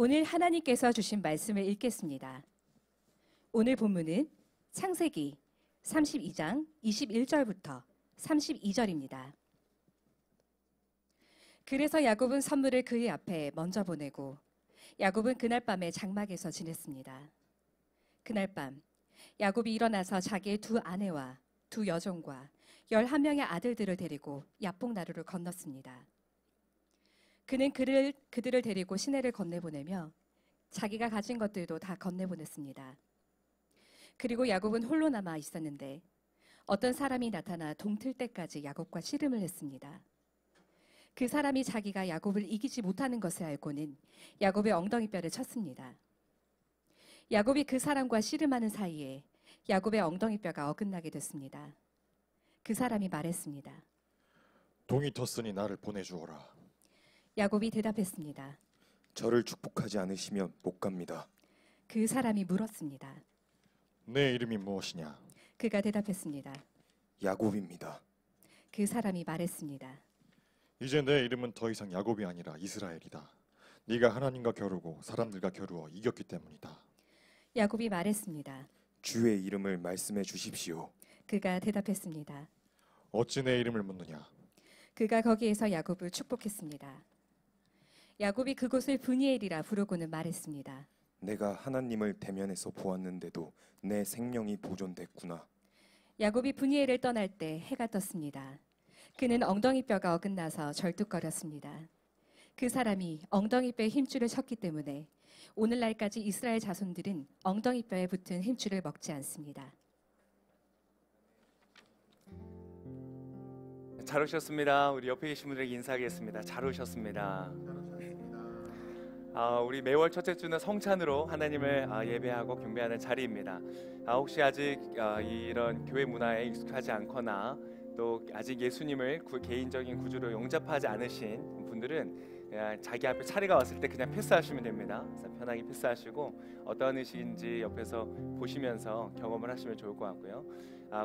오늘 하나님께서 주신 말씀을 읽겠습니다. 오늘 본문은 창세기 32장 21절부터 32절입니다. 그래서 야곱은 선물을 그의 앞에 먼저 보내고 야곱은 그날 밤에 장막에서 지냈습니다. 그날 밤 야곱이 일어나서 자기의 두 아내와 두 여종과 11명의 아들들을 데리고 야복나루를 건넜습니다. 그는 그들을 데리고 시내를 건네보내며 자기가 가진 것들도 다 건네보냈습니다. 그리고 야곱은 홀로 남아 있었는데 어떤 사람이 나타나 동틀 때까지 야곱과 씨름을 했습니다. 그 사람이 자기가 야곱을 이기지 못하는 것을 알고는 야곱의 엉덩이뼈를 쳤습니다. 야곱이 그 사람과 씨름하는 사이에 야곱의 엉덩이뼈가 어긋나게 됐습니다. 그 사람이 말했습니다. 동이 텄으니 나를 보내주어라. 야곱이 대답했습니다. 저를 축복하지 않으시면 못 갑니다. 그 사람이 물었습니다. 내 이름이 무엇이냐? 그가 대답했습니다. 야곱입니다. 그 사람이 말했습니다. 이제 내 이름은 더 이상 야곱이 아니라 이스라엘이다. 네가 하나님과 겨루고 사람들과 겨루어 이겼기 때문이다. 야곱이 말했습니다. 주의 이름을 말씀해 주십시오. 그가 대답했습니다. 어찌 내 이름을 묻느냐? 그가 거기에서 야곱을 축복했습니다. 야곱이 그곳을 브니엘이라 부르고는 말했습니다. 내가 하나님을 대면해서 보았는데도 내 생명이 보존됐구나. 야곱이 브니엘을 떠날 때 해가 떴습니다. 그는 엉덩이뼈가 어긋나서 절뚝거렸습니다. 그 사람이 엉덩이뼈에 힘줄을 쳤기 때문에 오늘날까지 이스라엘 자손들은 엉덩이뼈에 붙은 힘줄을 먹지 않습니다. 잘 오셨습니다. 우리 옆에 계신 분들에게 인사하겠습니다. 잘 오셨습니다. 우리 매월 첫째 주는 성찬으로 하나님을 예배하고 경배하는 자리입니다. 혹시 아직 이런 교회 문화에 익숙하지 않거나 또 아직 예수님을 개인적인 구주로 영접하지 않으신 분들은 그냥 자기 앞에 차례가 왔을 때 그냥 패스하시면 됩니다. 그래서 편하게 패스하시고 어떤 의식인지 옆에서 보시면서 경험을 하시면 좋을 것 같고요.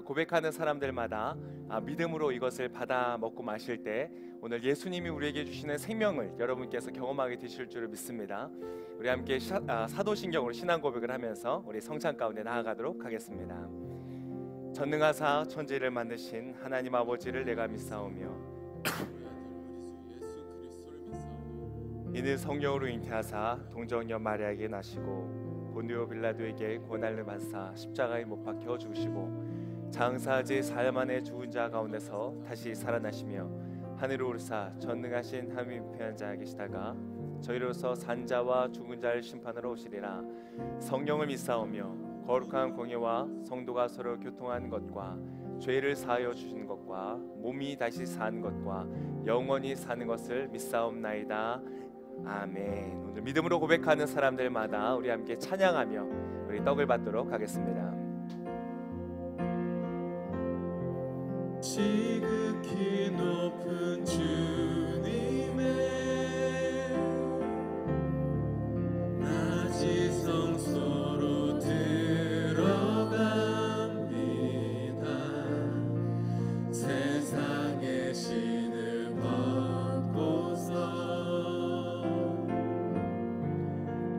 고백하는 사람들마다 믿음으로 이것을 받아 먹고 마실 때 오늘 예수님이 우리에게 주시는 생명을 여러분께서 경험하게 되실 줄을 믿습니다. 우리 함께 사도신경으로 신앙 고백을 하면서 우리 성찬 가운데 나아가도록 하겠습니다. 전능하사 천지를 만드신 하나님 아버지를 내가 믿사오며 이는 성령으로 잉태하사 동정녀 마리아에게 나시고 본디오 빌라도에게 고난을 받사 십자가에 못 박혀 죽으시고 장사지 사흘 만에 죽은 자 가운데서 다시 살아나시며 하늘로 오르사 전능하신 하나님 우편에 앉아 계시다가 저희로서 산 자와 죽은 자를 심판하러 오시리라. 성령을 믿사오며 거룩한 공예와 성도가 서로 교통하는 것과 죄를 사하여 주시는 것과 몸이 다시 사는 것과 영원히 사는 것을 믿사옵나이다. 아멘. 오늘 믿음으로 고백하는 사람들마다 우리 함께 찬양하며 우리 떡을 받도록 하겠습니다. 지극히 높은 주님의 낮이 성소로 들어갑니다. 세상의 신을 벗고서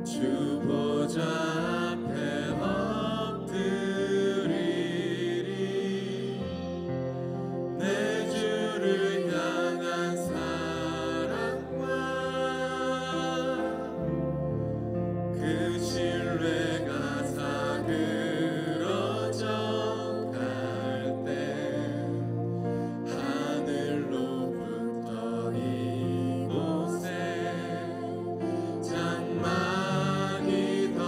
주 보좌 앞에 엎드리리. 내 주를 향한 사랑과 그 신뢰가 사그러져 갈 때 하늘로부터 이곳에 장막이 더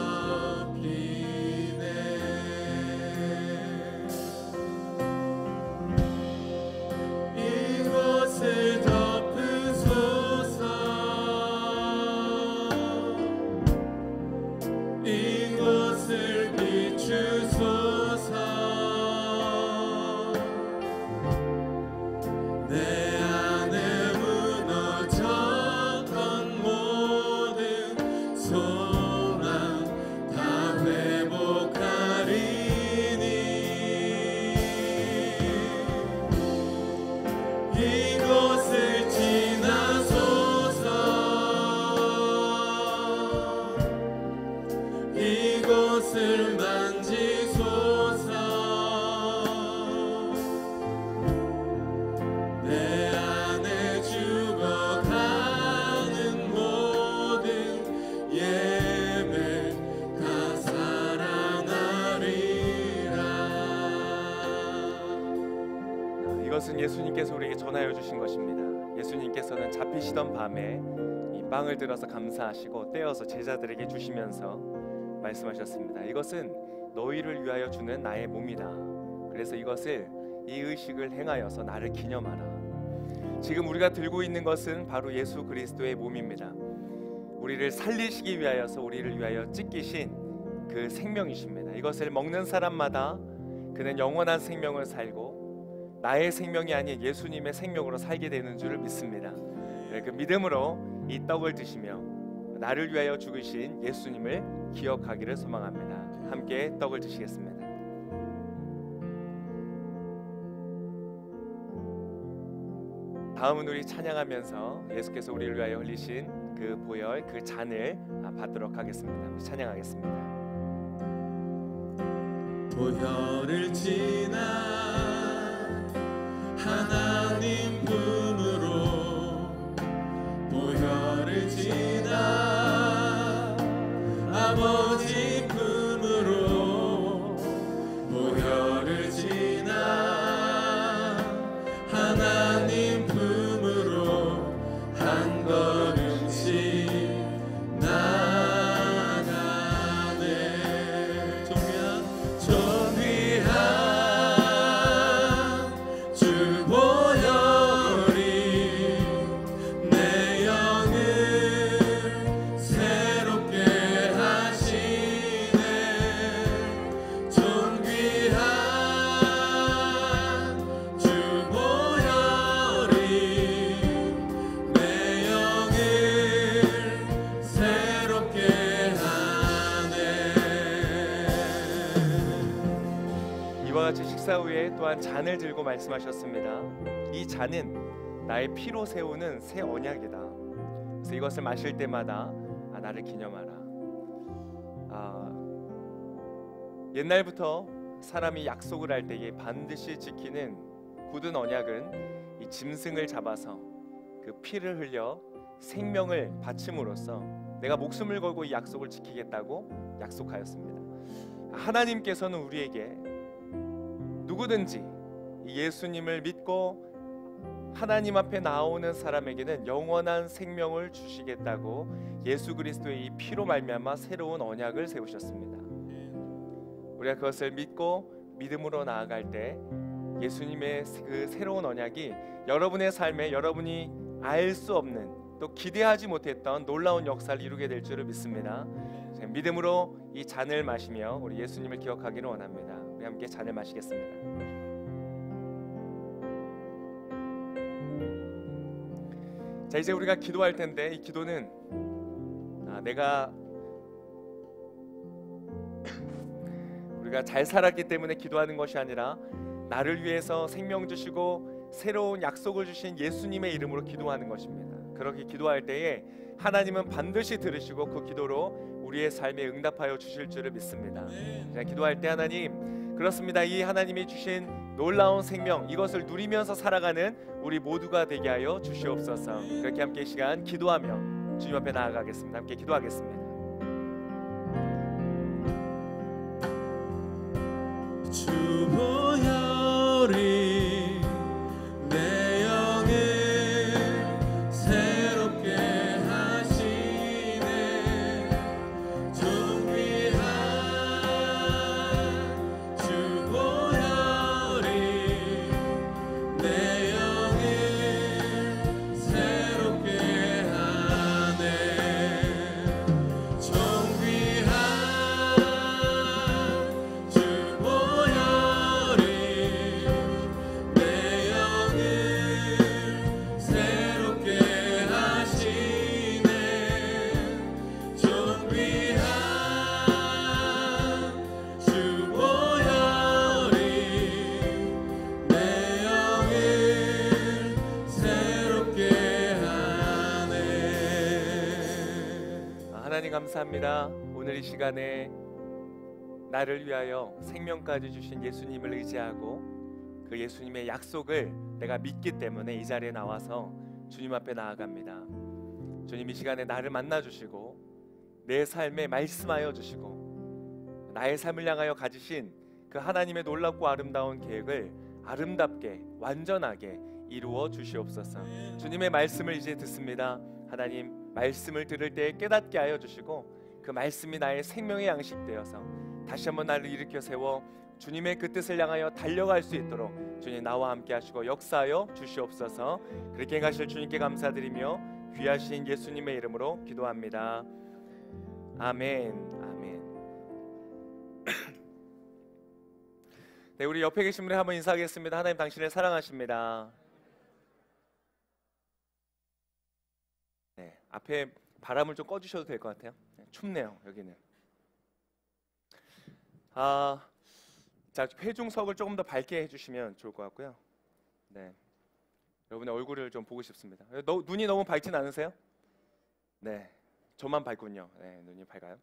예수님께서 우리에게 전하여 주신 것입니다. 예수님께서는 잡히시던 밤에 이 빵을 들어서 감사하시고 떼어서 제자들에게 주시면서 말씀하셨습니다. 이것은 너희를 위하여 주는 나의 몸이다. 그래서 이것을 이 의식을 행하여서 나를 기념하라. 지금 우리가 들고 있는 것은 바로 예수 그리스도의 몸입니다. 우리를 살리시기 위하여서 우리를 위하여 찢기신 그 생명이십니다. 이것을 먹는 사람마다 그는 영원한 생명을 살고 나의 생명이 아닌 예수님의 생명으로 살게 되는 줄을 믿습니다. 그 믿음으로 이 떡을 드시며 나를 위하여 죽으신 예수님을 기억하기를 소망합니다. 함께 떡을 드시겠습니다. 다음은 우리 찬양하면서 예수께서 우리를 위하여 흘리신 그 보혈, 그 잔을 받도록 하겠습니다. 우리 찬양하겠습니다. 보혈을 지나 하나님 품으로 보혈을 지나 아버지 품으로 보혈을 지나 하나님 품으로 한 걸음씩 나가네. 존귀한 주 보혈이 내 영을 새롭게 하시네. 존귀한 주 보혈이 내 영을 새롭게 하네. 이와 같이 식사 후에 또한 잔을 들고 말씀하셨습니다. 이 잔은 나의 피로 세우는 새 언약이다. 그래서 이것을 마실 때마다 나를 기념하라. 옛날부터 사람이 약속을 할 때에 반드시 지키는 굳은 언약은 이 짐승을 잡아서 그 피를 흘려 생명을 바침으로써 내가 목숨을 걸고 이 약속을 지키겠다고 약속하였습니다. 하나님께서는 우리에게 누구든지 예수님을 믿고 하나님 앞에 나오는 사람에게는 영원한 생명을 주시겠다고 예수 그리스도의 이 피로 말미암아 새로운 언약을 세우셨습니다. 우리가 그것을 믿고 믿음으로 나아갈 때 예수님의 그 새로운 언약이 여러분의 삶에 여러분이 알 수 없는 또 기대하지 못했던 놀라운 역사를 이루게 될 줄을 믿습니다. 믿음으로 이 잔을 마시며 우리 예수님을 기억하기를 원합니다. 우리 함께 잔을 마시겠습니다. 자, 이제 우리가 기도할 텐데 이 기도는 우리가 잘 살았기 때문에 기도하는 것이 아니라 나를 위해서 생명 주시고 새로운 약속을 주신 예수님의 이름으로 기도하는 것입니다. 그렇게 기도할 때에 하나님은 반드시 들으시고 그 기도로 우리의 삶에 응답하여 주실 줄을 믿습니다. 기도할 때 하나님, 그렇습니다. 이 하나님이 주신 놀라운 생명, 이것을 누리면서 살아가는 우리 모두가 되게 하여 주시옵소서. 그렇게 함께 이 시간 기도하며 주님 앞에 나아가겠습니다. 함께 기도하겠습니다. 주 보혈이 내 영을 새롭게 하시네. 존귀한 주 보혈이 내 영을 새롭게 하네. 존귀한 주 보혈이 내 영을 새롭게 하시네. 존귀한 주 보혈이 내 영을 새롭게 하네. 하나님 감사합니다. 오늘 이 시간에 나를 위하여 생명까지 주신 예수님을 의지하고 그 예수님의 약속을 내가 믿기 때문에 이 자리에 나와서 주님 앞에 나아갑니다. 주님, 이 시간에 나를 만나주시고 내 삶에 말씀하여 주시고 나의 삶을 향하여 가지신 그 하나님의 놀랍고 아름다운 계획을 아름답게 완전하게 이루어 주시옵소서. 주님의 말씀을 이제 듣습니다. 하나님, 말씀을 들을 때 깨닫게 하여 주시고 그 말씀이 나의 생명의 양식 되어서 다시 한번 나를 일으켜 세워 주님의 그 뜻을 향하여 달려갈 수 있도록 주님 나와 함께 하시고 역사하여 주시옵소서. 그렇게 행하실 주님께 감사드리며 귀하신 예수님의 이름으로 기도합니다. 아멘. 아멘. 네, 우리 옆에 계신 분에 한번 인사하겠습니다. 하나님 당신을 사랑하십니다. 네, 앞에 바람을 좀 꺼주셔도 될 것 같아요. 네, 춥네요 여기는. 자, 회중석을 조금 더 밝게 해주시면 좋을 것 같고요. 네, 여러분의 얼굴을 좀 보고 싶습니다. 눈이 너무 밝진 않으세요? 네, 저만 밝군요. 네, 눈이 밝아요.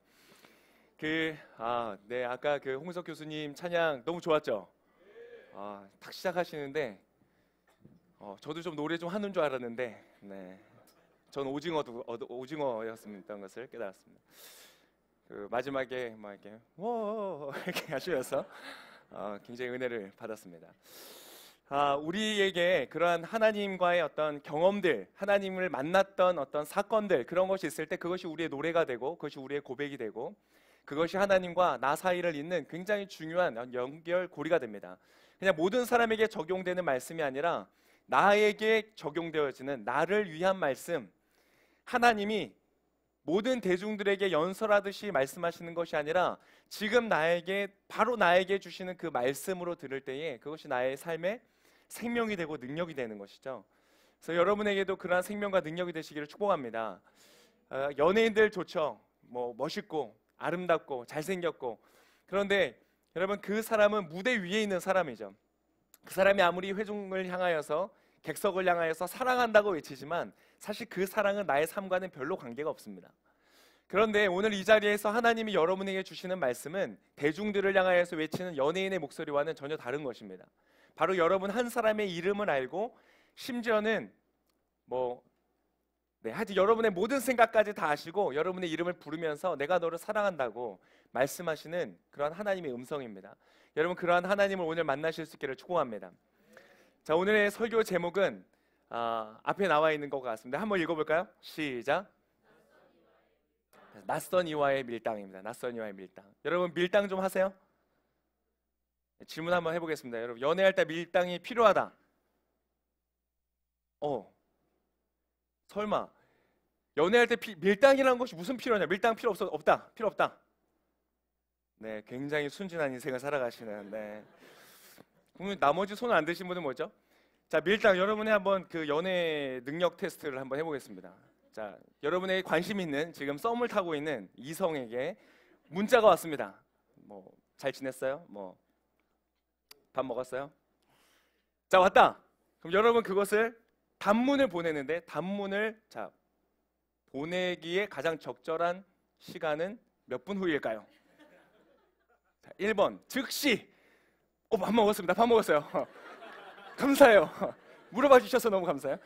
네, 아까 그 홍석 교수님 찬양 너무 좋았죠? 딱 시작하시는데, 저도 좀 노래 좀 하는 줄 알았는데, 네, 전 오징어였던 것을 깨달았습니다. 그 마지막에 막 이렇게 워 이렇게 하시면서 굉장히 은혜를 받았습니다. 우리에게 그러한 하나님과의 어떤 경험들, 하나님을 만났던 어떤 사건들, 그런 것이 있을 때 그것이 우리의 노래가 되고 그것이 우리의 고백이 되고 그것이 하나님과 나 사이를 잇는 굉장히 중요한 연결고리가 됩니다. 그냥 모든 사람에게 적용되는 말씀이 아니라 나에게 적용되어지는 나를 위한 말씀, 하나님이 모든 대중들에게 연설하듯이 말씀하시는 것이 아니라 지금 바로 나에게 주시는 그 말씀으로 들을 때에 그것이 나의 삶의 생명이 되고 능력이 되는 것이죠. 그래서 여러분에게도 그러한 생명과 능력이 되시기를 축복합니다. 연예인들 좋죠. 뭐 멋있고 아름답고 잘생겼고, 그런데 여러분 그 사람은 무대 위에 있는 사람이죠. 그 사람이 아무리 회중을 향하여서 객석을 향하여서 사랑한다고 외치지만 사실 그 사랑은 나의 삶과는 별로 관계가 없습니다. 그런데 오늘 이 자리에서 하나님이 여러분에게 주시는 말씀은 대중들을 향하여서 외치는 연예인의 목소리와는 전혀 다른 것입니다. 바로 여러분 한 사람의 이름을 알고 심지어는 하여튼 여러분의 모든 생각까지 다 아시고 여러분의 이름을 부르면서 내가 너를 사랑한다고 말씀하시는 그러한 하나님의 음성입니다. 여러분 그러한 하나님을 오늘 만나실 수 있기를 축복합니다. 자, 오늘의 설교 제목은 앞에 나와 있는 것 같습니다. 한번 읽어볼까요? 시작. 낯선 이와의 밀당입니다. 낯선 이와의 밀당. 여러분 밀당 좀 하세요? 질문 한번 해보겠습니다. 여러분 연애할 때 밀당이 필요하다. 설마 연애할 때 밀당이라는 것이 무슨 필요하냐? 밀당 필요 없다. 필요 없다. 네, 굉장히 순진한 인생을 살아가시는. 네. 그러면 나머지 손 안 드신 분은 뭐죠? 자, 밀당. 여러분이 한번 그 연애 능력 테스트를 한번 해보겠습니다. 자, 여러분에게 관심 있는 지금 썸을 타고 있는 이성에게 문자가 왔습니다. 잘 지냈어요? 밥 먹었어요? 자, 왔다. 그럼 여러분 그것을 단문을 보내는데 단문을 보내기에 가장 적절한 시간은 몇 분 후일까요? 자, 1번 즉시. 밥 먹었습니다. 밥 먹었어요. 감사해요. 물어봐 주셔서 너무 감사해요.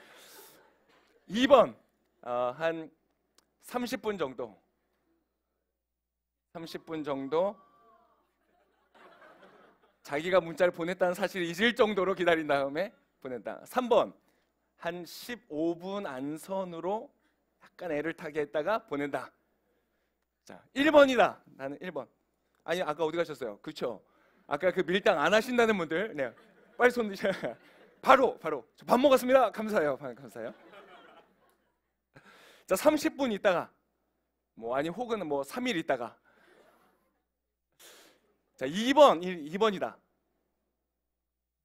2번 한 30분 정도. 30분 정도 자기가 문자를 보냈다는 사실을 잊을 정도로 기다린 다음에 보낸다. 3번 한 15분 안선으로 약간 애를 타게 했다가 보낸다. 자, 1번이다. 나는 1번. 아니, 아까 어디 가셨어요? 그렇죠. 아까 그 밀당 안 하신다는 분들, 네, 빨리 손 드셔. 바로 저 밥 먹었습니다. 감사해요. 감사해요. 자, 30분 있다가 혹은 3일 있다가. 자, 2번이다.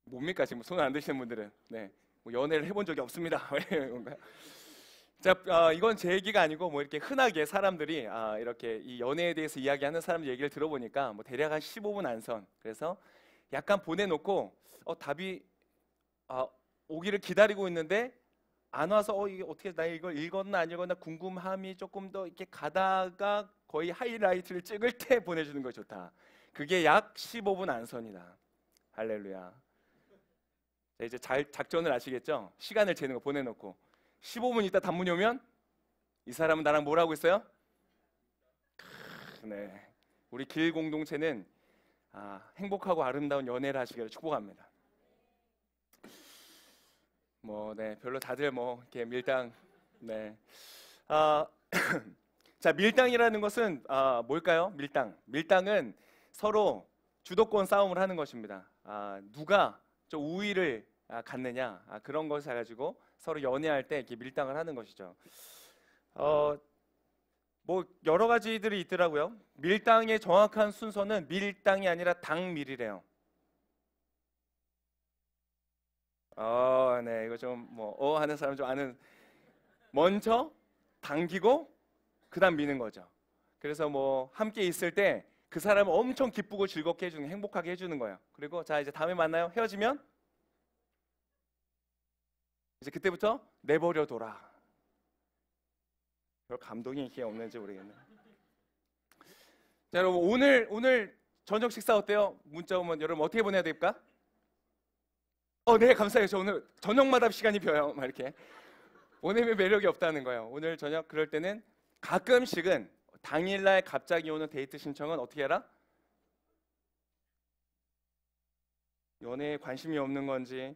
뭡니까 지금 손 안 드시는 분들은? 네, 연애를 해본 적이 없습니다. 자, 이건 제 얘기가 아니고 이렇게 흔하게 사람들이 이렇게 이 연애에 대해서 이야기하는 사람들 얘기를 들어보니까 대략 한 15분 안선. 그래서 약간 보내놓고 답이 오기를 기다리고 있는데 안 와서 이게 어떻게 나 이걸 읽었나 안 읽었나 궁금함이 조금 더 이렇게 가다가 거의 하이라이트를 찍을 때 보내주는 거 좋다. 그게 약 15분 안선이다. 할렐루야. 자, 이제 작전을 아시겠죠? 시간을 재는 거 보내놓고 15분 있다 단문이 오면 이 사람은 나랑 뭘 하고 있어요? 네, 우리 길 공동체는 행복하고 아름다운 연애를 하시기를 축복합니다. 네, 별로 다들 이렇게 밀당, 네. 아, 자, 밀당이라는 것은 뭘까요? 밀당은 서로 주도권 싸움을 하는 것입니다. 누가 좀 우위를 갖느냐, 그런 것을 가지고 서로 연애할 때 이렇게 밀당을 하는 것이죠. 여러 가지들이 있더라고요. 밀당의 정확한 순서는 밀당이 아니라 당밀이래요. 네, 이거 좀 하는 사람 좀 아는. 먼저 당기고 그다음 미는 거죠. 그래서 함께 있을 때 그 사람을 엄청 기쁘고 즐겁게 해주는, 행복하게 해주는 거예요. 그리고 자, 이제 다음에 만나요. 헤어지면 이제 그때부터 내버려둬라. 별 감동이 이게 없는지 모르겠네. 자, 여러분 오늘 저녁 식사 어때요? 문자 오면 여러분 어떻게 보내야 될까? 네, 감사해요. 저 오늘 저녁마다 시간이 비어요. 막 이렇게 보내면 매력이 없다는 거예요. 오늘 저녁 그럴 때는 가끔씩은 당일날 갑자기 오는 데이트 신청은 어떻게 해라? 연애에 관심이 없는 건지.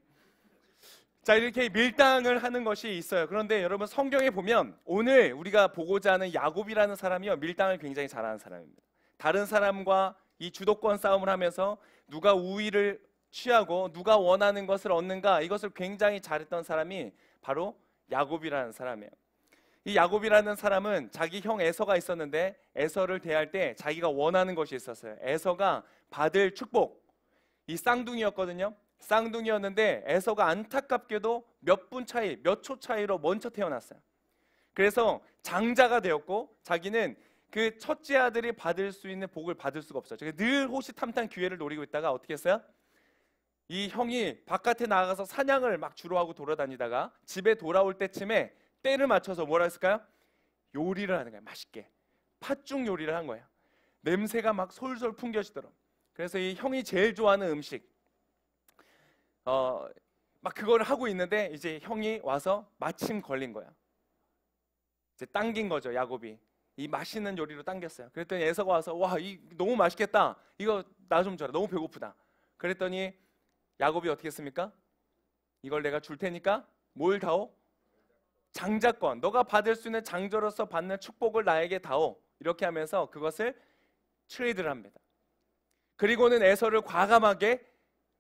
자, 이렇게 밀당을 하는 것이 있어요. 그런데 여러분 성경에 보면 오늘 우리가 보고자 하는 야곱이라는 사람이요, 밀당을 굉장히 잘하는 사람입니다. 다른 사람과 이 주도권 싸움을 하면서 누가 우위를 취하고 누가 원하는 것을 얻는가, 이것을 굉장히 잘했던 사람이 바로 야곱이라는 사람이에요. 이 야곱이라는 사람은 자기 형 에서가 있었는데 에서를 대할 때 자기가 원하는 것이 있었어요. 에서가 받을 축복, 이 쌍둥이였거든요. 쌍둥이였는데 에서가 안타깝게도 몇 초 차이로 먼저 태어났어요. 그래서 장자가 되었고 자기는 그 첫째 아들이 받을 수 있는 복을 받을 수가 없어요. 늘 호시탐탐 기회를 노리고 있다가 어떻게 했어요? 이 형이 바깥에 나가서 사냥을 막 주로 하고 돌아다니다가 집에 돌아올 때쯤에 때를 맞춰서 뭐라 했을까요? 요리를 하는 거예요. 맛있게 팥죽 요리를 한 거예요. 냄새가 막 솔솔 풍겨지더라고요. 그래서 이 형이 제일 좋아하는 음식 막 그걸 하고 있는데 이제 형이 와서 마침 걸린 거야. 이제 당긴 거죠. 야곱이 이 맛있는 요리로 당겼어요. 그랬더니 에서가 와서 와, 이 너무 맛있겠다. 이거 나 좀 줘라. 너무 배고프다. 그랬더니 야곱이 어떻게 했습니까? 이걸 내가 줄 테니까 뭘 다오? 장자권. 너가 받을 수 있는 장자로서 받는 축복을 나에게 다오. 이렇게 하면서 그것을 트레이드를 합니다. 그리고는 에서를 과감하게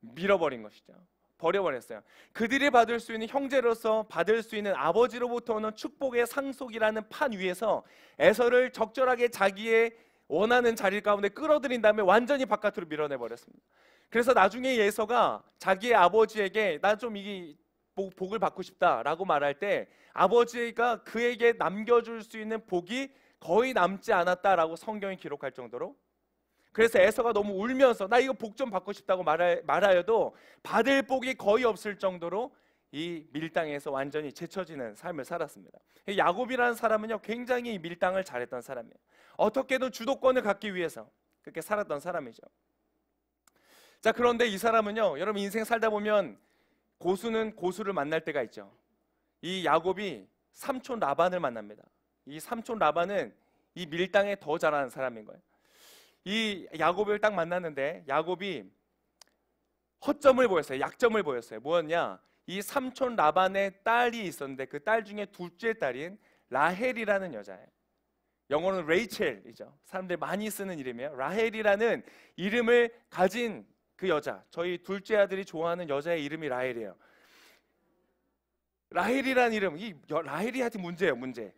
밀어버린 것이죠. 버려버렸어요. 그들이 받을 수 있는, 형제로서 받을 수 있는 아버지로부터 오는 축복의 상속이라는 판 위에서 에서를 적절하게 자기의 원하는 자리 가운데 끌어들인 다음에 완전히 바깥으로 밀어내버렸습니다. 그래서 나중에 에서가 자기의 아버지에게 나 좀 이 복을 받고 싶다라고 말할 때 아버지가 그에게 남겨줄 수 있는 복이 거의 남지 않았다라고 성경이 기록할 정도로, 그래서 에서가 너무 울면서 나 이거 복 좀 받고 싶다고 말하여도 받을 복이 거의 없을 정도로 이 밀당에서 완전히 제쳐지는 삶을 살았습니다. 야곱이라는 사람은요, 굉장히 밀당을 잘했던 사람이에요. 어떻게든 주도권을 갖기 위해서 그렇게 살았던 사람이죠. 자, 그런데 이 사람은요, 여러분 인생 살다 보면 고수는 고수를 만날 때가 있죠. 이 야곱이 삼촌 라반을 만납니다. 이 삼촌 라반은 이 밀당에 더 잘하는 사람인 거예요. 이 야곱을 딱 만났는데 야곱이 허점을 보였어요. 약점을 보였어요. 뭐였냐? 이 삼촌 라반의 딸이 있었는데 그 딸 중에 둘째 딸인 라헬이라는 여자예요. 영어로는 레이첼이죠. 사람들이 많이 쓰는 이름이에요. 라헬이라는 이름을 가진 그 여자, 저희 둘째 아들이 좋아하는 여자의 이름이 라헬이에요. 라헬이라는 이름, 이 라헬이 하여튼 문제예요, 문제.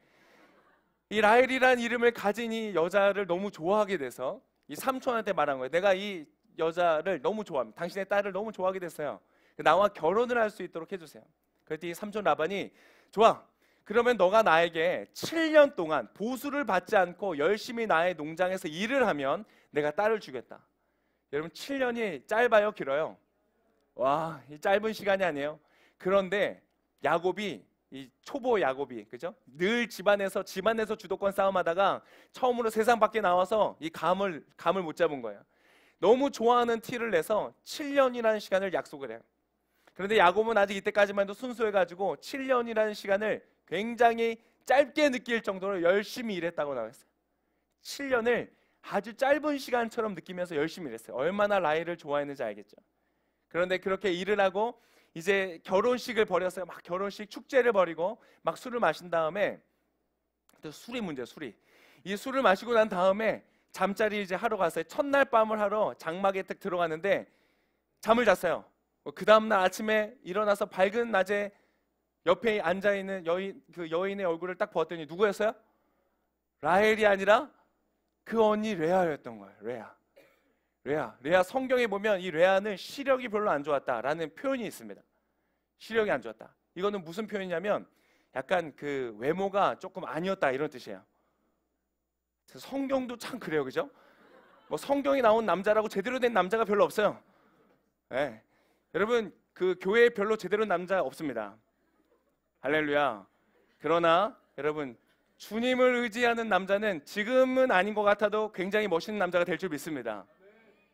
이 라헬이라는 이름을 가진 이 여자를 너무 좋아하게 돼서 이 삼촌한테 말한 거예요. 내가 이 여자를 너무 좋아합니다. 당신의 딸을 너무 좋아하게 됐어요. 나와 결혼을 할 수 있도록 해주세요. 그랬더니 삼촌 라반이 좋아, 그러면 너가 나에게 7년 동안 보수를 받지 않고 열심히 나의 농장에서 일을 하면 내가 딸을 주겠다. 여러분 7년이 짧아요, 길어요? 와, 이 짧은 시간이 아니에요. 그런데 야곱이, 이 초보 야곱이, 그죠? 늘 집안에서 주도권 싸움하다가 처음으로 세상 밖에 나와서 이 감을 못 잡은 거예요. 너무 좋아하는 티를 내서 7년이라는 시간을 약속을 해요. 그런데 야곱은 아직 이때까지만 해도 순수해가지고 7년이라는 시간을 굉장히 짧게 느낄 정도로 열심히 일했다고 나왔어요. 7년을 아주 짧은 시간처럼 느끼면서 열심히 일했어요. 얼마나 라헬을 좋아했는지 알겠죠. 그런데 그렇게 일을 하고 이제 결혼식을 벌였어요. 막 결혼식 축제를 벌이고 막 술을 마신 다음에, 또 술이 문제예요. 술이. 이 술을 마시고 난 다음에 잠자리 이제 하러 갔어요. 첫날 밤을 하러 장막에 딱 들어갔는데 잠을 잤어요. 그 다음날 아침에 일어나서 밝은 낮에 옆에 앉아 있는 그 여인의 얼굴을 딱 보았더니 누구였어요? 라헬이 아니라 그 언니 레아였던 거예요. 레아. 성경에 보면 이 레아는 시력이 별로 안 좋았다라는 표현이 있습니다. 시력이 안 좋았다. 이거는 무슨 표현이냐면 약간 그 외모가 조금 아니었다 이런 뜻이에요. 성경도 참 그래요, 그죠? 뭐 성경에 나온 남자라고 제대로 된 남자가 별로 없어요. 네. 여러분 그 교회에 별로 제대로 된 남자 없습니다. 할렐루야. 그러나 여러분 주님을 의지하는 남자는 지금은 아닌 것 같아도 굉장히 멋있는 남자가 될 줄 믿습니다.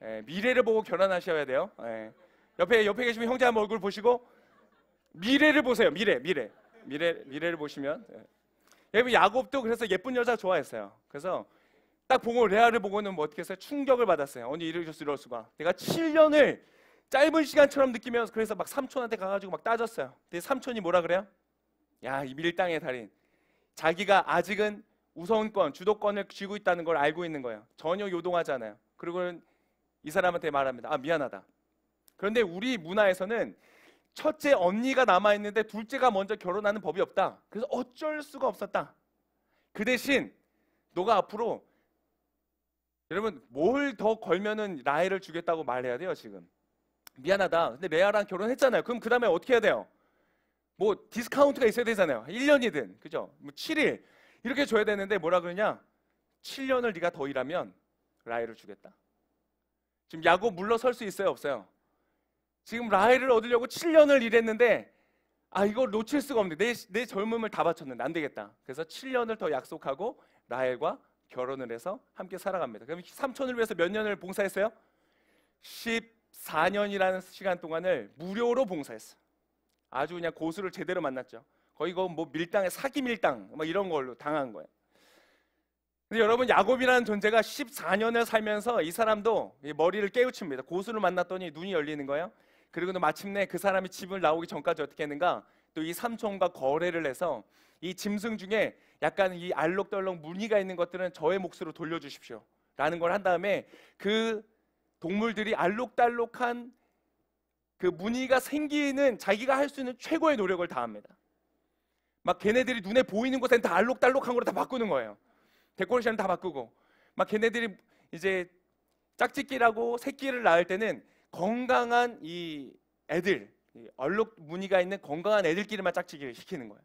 예, 미래를 보고 결혼하셔야 돼요. 예. 옆에 계시면 형제 한번 얼굴 보시고 미래를 보세요. 미래를 보시면. 예. 여러분 야곱도 그래서 예쁜 여자 좋아했어요. 그래서 딱 보고 레아를 보고는 뭐 어떻게 했어요? 충격을 받았어요. 언니 이럴 수가. 내가 7년을 짧은 시간처럼 느끼면서 그래서 막 삼촌한테 가가지고 막 따졌어요. 근데 삼촌이 뭐라 그래요? 야, 이 밀당의 달인. 자기가 아직은 우선권, 주도권을 쥐고 있다는 걸 알고 있는 거예요. 전혀 요동하지 않아요. 그리고는 이 사람한테 말합니다. 아, 미안하다. 그런데 우리 문화에서는 첫째 언니가 남아있는데 둘째가 먼저 결혼하는 법이 없다. 그래서 어쩔 수가 없었다. 그 대신 너가 앞으로 여러분 뭘 더 걸면은 라헬을 주겠다고 말해야 돼요. 지금 미안하다. 근데 레아랑 결혼했잖아요. 그럼 그 다음에 어떻게 해야 돼요? 뭐 디스카운트가 있어야 되잖아요. 1년이든 그죠? 뭐 7일 이렇게 줘야 되는데 뭐라 그러냐? 7년을 네가 더 일하면 라헬을 주겠다. 지금 야곱 물러설 수 있어요? 없어요? 지금 라헬을 얻으려고 7년을 일했는데 아 이걸 놓칠 수가 없네. 내 젊음을 다 바쳤는데 안 되겠다. 그래서 7년을 더 약속하고 라헬과 결혼을 해서 함께 살아갑니다. 그럼 삼촌을 위해서 몇 년을 봉사했어요? 14년이라는 시간 동안을 무료로 봉사했어요. 아주 그냥 고수를 제대로 만났죠. 거의 뭐 밀당에 사기 밀당 막 이런 걸로 당한 거예요. 근데 여러분 야곱이라는 존재가 14년을 살면서 이 사람도 머리를 깨우칩니다. 고수를 만났더니 눈이 열리는 거예요. 그리고 마침내 그 사람이 집을 나오기 전까지 어떻게 했는가? 또 이 삼촌과 거래를 해서 이 짐승 중에 약간 이 알록달록 무늬가 있는 것들은 저의 몫으로 돌려주십시오 라는 걸 한 다음에 그 동물들이 알록달록한 그 무늬가 생기는 자기가 할 수 있는 최고의 노력을 다합니다. 막 걔네들이 눈에 보이는 곳엔 다 알록달록한 거로 다 바꾸는 거예요. 데코레이션 다 바꾸고 막 걔네들이 이제 짝짓기라고 새끼를 낳을 때는 건강한 이 애들 얼룩 무늬가 있는 건강한 애들끼리만 짝짓기를 시키는 거예요.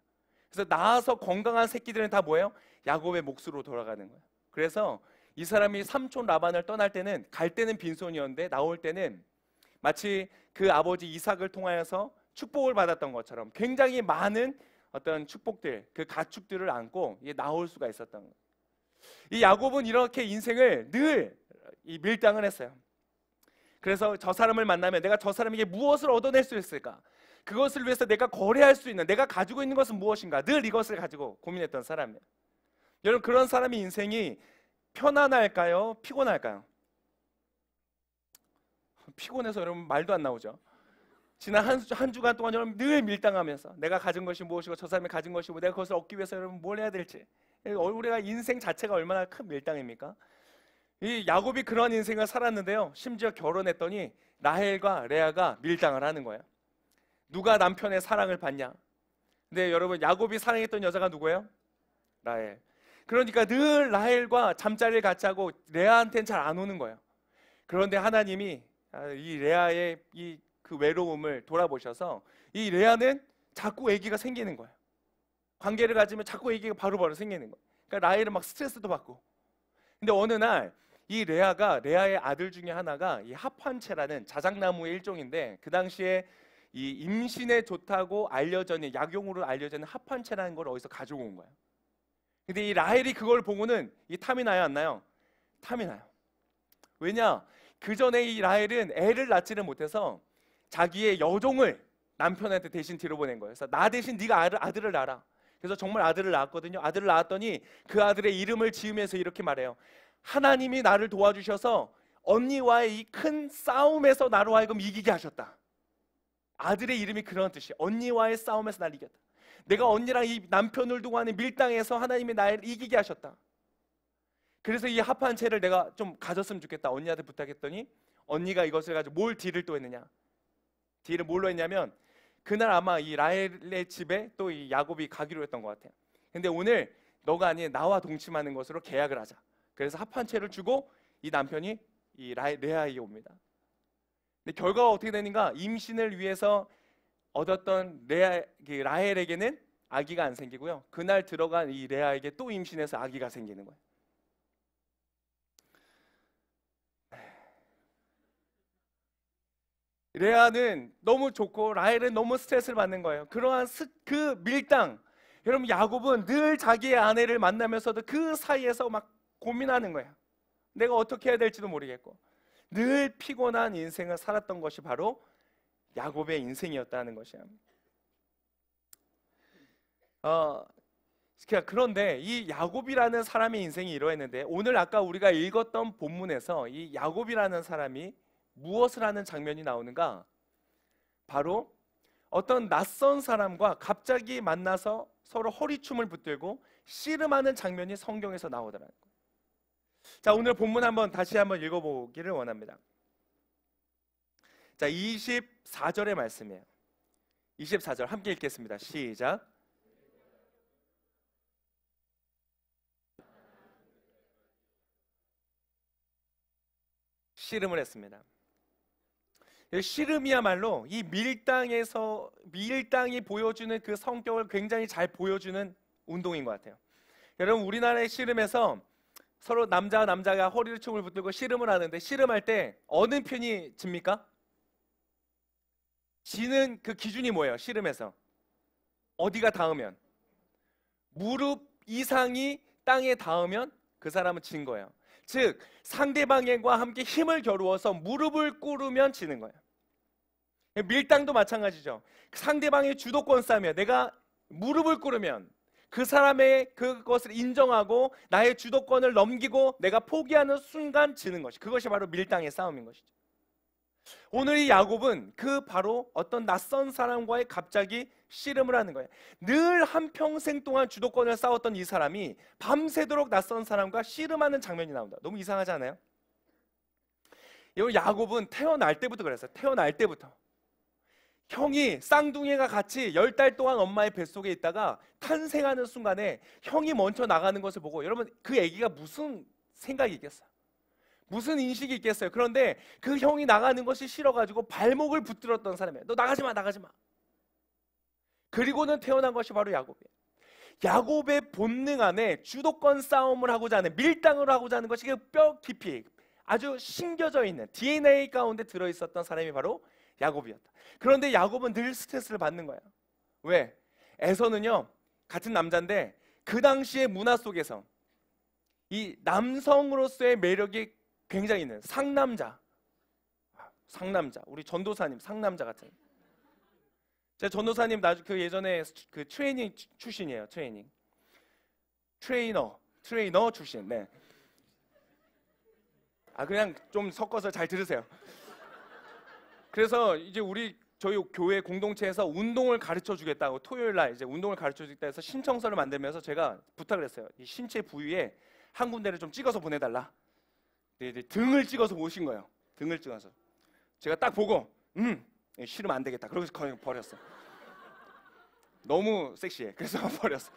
그래서 낳아서 건강한 새끼들은 다 뭐예요? 야곱의 몫으로 돌아가는 거예요. 그래서 이 사람이 삼촌 라반을 떠날 때는 갈 때는 빈손이었는데 나올 때는 마치 그 아버지 이삭을 통하여서 축복을 받았던 것처럼 굉장히 많은 어떤 축복들, 그 가축들을 안고 나올 수가 있었던 거예요. 이 야곱은 이렇게 인생을 늘 이 밀당을 했어요. 그래서 저 사람을 만나면 내가 저 사람에게 무엇을 얻어낼 수 있을까? 그것을 위해서 내가 거래할 수 있는, 내가 가지고 있는 것은 무엇인가? 늘 이것을 가지고 고민했던 사람이에요. 여러분 그런 사람의 인생이 편안할까요? 피곤할까요? 피곤해서 여러분 말도 안 나오죠. 지난 한 주간 동안 여러분 늘 밀당하면서 내가 가진 것이 무엇이고 저 사람이 가진 것이고 내가 그것을 얻기 위해서 여러분 뭘 해야 될지, 우리가 인생 자체가 얼마나 큰 밀당입니까? 이 야곱이 그런 인생을 살았는데요, 심지어 결혼했더니 라헬과 레아가 밀당을 하는 거예요. 누가 남편의 사랑을 받냐? 근데 여러분 야곱이 사랑했던 여자가 누구예요? 라헬. 그러니까 늘 라헬과 잠자리를 같이 하고 레아한테는 잘 안 오는 거예요. 그런데 하나님이 이 레아의 이 그 외로움을 돌아보셔서 이 레아는 자꾸 아기가 생기는 거예요. 관계를 가지면 자꾸 아기가 바로바로 생기는 거예요. 그러니까 라헬은 막 스트레스도 받고. 근데 어느 날 이 레아의 아들 중에 하나가 이 합환채라는 자작나무의 일종인데 그 당시에 이 임신에 좋다고 알려져 있는 약용으로 알려져 있는 합환채라는 걸 어디서 가지고 온 거예요. 근데 이 라헬이 그걸 보고는 이 탐이 나요, 안 나요? 탐이 나요. 왜냐? 그 전에 이 라헬은 애를 낳지를 못해서 자기의 여종을 남편한테 대신 들여보낸 거예요. 그래서 나 대신 네가 아들을 낳아라. 그래서 정말 아들을 낳았거든요. 아들을 낳았더니 그 아들의 이름을 지으면서 이렇게 말해요. 하나님이 나를 도와주셔서 언니와의 이 큰 싸움에서 나로 하여금 이기게 하셨다. 아들의 이름이 그런 뜻이 언니와의 싸움에서 날 이겼다. 내가 언니랑 이 남편을 두고 하는 밀당에서 하나님이 나를 이기게 하셨다. 그래서 이 합한 채를 내가 좀 가졌으면 좋겠다. 언니한테 부탁했더니 언니가 이것을 가지고 뭘 딜을 또 했느냐. 딜을 뭘로 했냐면 그날 아마 이 라헬의 집에 또 이 야곱이 가기로 했던 것 같아요. 근데 오늘 너가 아닌 나와 동침하는 것으로 계약을 하자. 그래서 합한 채를 주고 이 남편이 이 레아에게 옵니다. 근데 결과가 어떻게 되는가? 임신을 위해서 얻었던 라헬에게는 아기가 안 생기고요. 그날 들어간 이 레아에게 또 임신해서 아기가 생기는 거예요. 레아는 너무 좋고 라헬은 너무 스트레스를 받는 거예요. 그러한 그 밀당, 여러분 야곱은 늘 자기의 아내를 만나면서도 그 사이에서 막 고민하는 거예요. 내가 어떻게 해야 될지도 모르겠고 늘 피곤한 인생을 살았던 것이 바로 야곱의 인생이었다는 것이야. 그런데 이 야곱이라는 사람의 인생이 이러했는데 오늘 아까 우리가 읽었던 본문에서 이 야곱이라는 사람이 무엇을 하는 장면이 나오는가? 바로 어떤 낯선 사람과 갑자기 만나서 서로 허리춤을 붙들고 씨름하는 장면이 성경에서 나오더라고요. 자, 오늘 본문 다시 한번 읽어보기를 원합니다. 자, 24절의 말씀이에요. 24절 함께 읽겠습니다. 시작. 씨름을 했습니다. 씨름이야말로 이 밀당이 보여주는 그 성격을 굉장히 잘 보여주는 운동인 것 같아요. 여러분, 우리나라의 씨름에서 서로 남자가 허리를 춤을 붙들고 씨름을 하는데 씨름할 때 어느 편이 집니까? 지는 그 기준이 뭐예요? 씨름에서 어디가 닿으면, 무릎 이상이 땅에 닿으면 그 사람은 진 거예요. 즉 상대방과 함께 힘을 겨루어서 무릎을 꿇으면 지는 거예요. 밀당도 마찬가지죠. 상대방의 주도권 싸움이야. 내가 무릎을 꿇으면 그 사람의 그것을 인정하고 나의 주도권을 넘기고 내가 포기하는 순간 지는 것이, 그것이 바로 밀당의 싸움인 것이죠. 오늘 이 야곱은 그 바로 어떤 낯선 사람과의 갑자기 씨름을 하는 거예요. 늘 한평생 동안 주도권을 싸웠던 이 사람이 밤새도록 낯선 사람과 씨름하는 장면이 나온다. 너무 이상하지 않아요? 야곱은 태어날 때부터 그랬어요. 태어날 때부터 형이 쌍둥이가 같이 10달 동안 엄마의 뱃속에 있다가 탄생하는 순간에 형이 먼저 나가는 것을 보고, 여러분 그 아기가 무슨 생각이 있겠어요? 무슨 인식이 있겠어요? 그런데 그 형이 나가는 것이 싫어가지고 발목을 붙들었던 사람이에요. 너 나가지 마, 나가지 마. 그리고는 태어난 것이 바로 야곱이에요. 야곱의 본능 안에 주도권 싸움을 하고자 하는, 밀당을 하고자 하는 것이 그 뼈 깊이 아주 심겨져 있는 DNA 가운데 들어있었던 사람이 바로 야곱이었다. 그런데 야곱은 늘 스트레스를 받는 거예요. 왜? 에서는요, 같은 남자인데 그 당시의 문화 속에서 이 남성으로서의 매력이 굉장히 있는 상남자, 우리 전도사님 상남자 같은. 제 전도사님 그 예전에 그 트레이닝 출신이에요. 트레이너 출신. 네. 그냥 좀 섞어서 잘 들으세요. 그래서 이제 저희 교회 공동체에서 운동을 가르쳐 주겠다고, 토요일 날 이제 운동을 가르쳐 주겠다 해서 신청서를 만들면서 제가 부탁을 했어요. 이 신체 부위에 한 군데를 좀 찍어서 보내달라. 이제 등을 찍어서 오신 거예요. 등을 찍어서. 제가 딱 보고 싫으면 안 되겠다. 그러고서 그냥 버렸어. 너무 섹시해. 그래서 버렸어.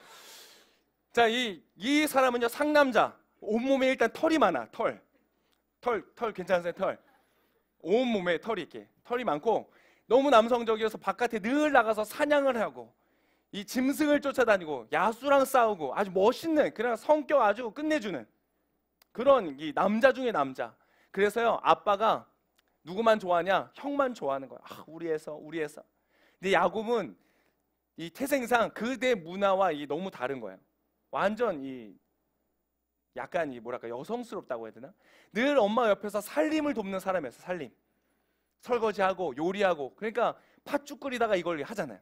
자, 이 사람은요, 상남자. 온몸에 일단 털이 많아. 털 괜찮으세요? 털. 온몸에 털이 이렇게. 털이 많고 너무 남성적이어서 바깥에 늘 나가서 사냥을 하고 이 짐승을 쫓아다니고 야수랑 싸우고 아주 멋있는, 그냥 성격 아주 끝내주는 그런 이 남자 중에 남자. 그래서요, 아빠가 누구만 좋아하냐? 형만 좋아하는 거야. 우리 애서. 근데 야곱은 이 태생상 그대 문화와 너무 다른 거예요. 완전 약간 뭐랄까 여성스럽다고 해야 되나? 늘 엄마 옆에서 살림을 돕는 사람이었어. 살림. 설거지하고 요리하고. 그러니까 팥죽 끓이다가 이걸 하잖아요.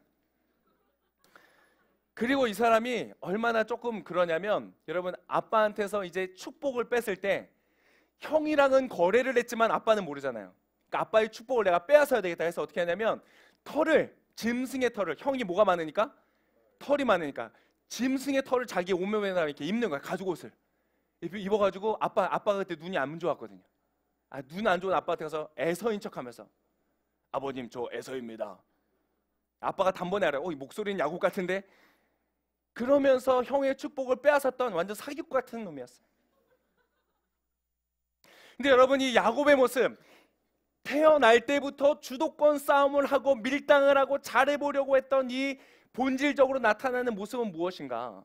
그리고 이 사람이 얼마나 조금 그러냐면, 여러분 아빠한테서 이제 축복을 뺐을 때 형이랑은 거래를 했지만 아빠는 모르잖아요. 그러니까 아빠의 축복을 내가 빼앗아야 되겠다 해서 어떻게 하냐면 짐승의 털을, 형이 뭐가 많으니까? 털이 많으니까 짐승의 털을 자기 온몸에다 이렇게 입는 거야. 가죽 옷을 입어가지고 아빠가 그때 눈이 안 좋았거든요. 눈 안 좋은 아빠한테 가서 애서인 척하면서 아버님 저 애서입니다. 아빠가 단번에 알아요. 이 목소리는 야곱 같은데? 그러면서 형의 축복을 빼앗았던 완전 사기꾼 같은 놈이었어요. 근데 여러분, 이 야곱의 모습, 태어날 때부터 주도권 싸움을 하고 밀당을 하고 잘해보려고 했던 이 본질적으로 나타나는 모습은 무엇인가?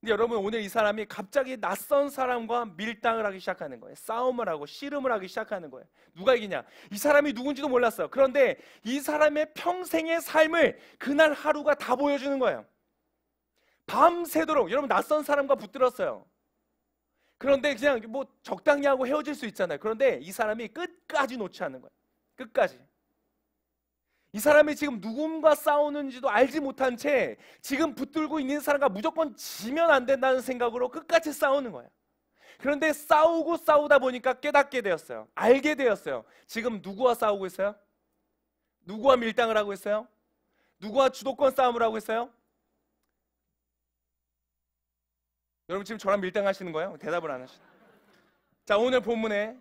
근데 여러분, 오늘 이 사람이 갑자기 낯선 사람과 밀당을 하기 시작하는 거예요. 싸움을 하고 씨름을 하기 시작하는 거예요. 누가 이기냐? 이 사람이 누군지도 몰랐어요. 그런데 이 사람의 평생의 삶을 그날 하루가 다 보여주는 거예요. 밤새도록. 여러분, 낯선 사람과 붙들었어요. 그런데 그냥 뭐 적당히 하고 헤어질 수 있잖아요. 그런데 이 사람이 끝까지 놓지 않는 거예요. 끝까지. 이 사람이 지금 누군가 싸우는지도 알지 못한 채 지금 붙들고 있는 사람과 무조건 지면 안 된다는 생각으로 끝까지 싸우는 거예요. 그런데 싸우다 보니까 깨닫게 되었어요. 알게 되었어요. 지금 누구와 싸우고 있어요? 누구와 밀당을 하고 있어요? 누구와 주도권 싸움을 하고 있어요? 여러분, 지금 저랑 밀당하시는 거예요? 대답을 안 하시죠. 자, 오늘 본문에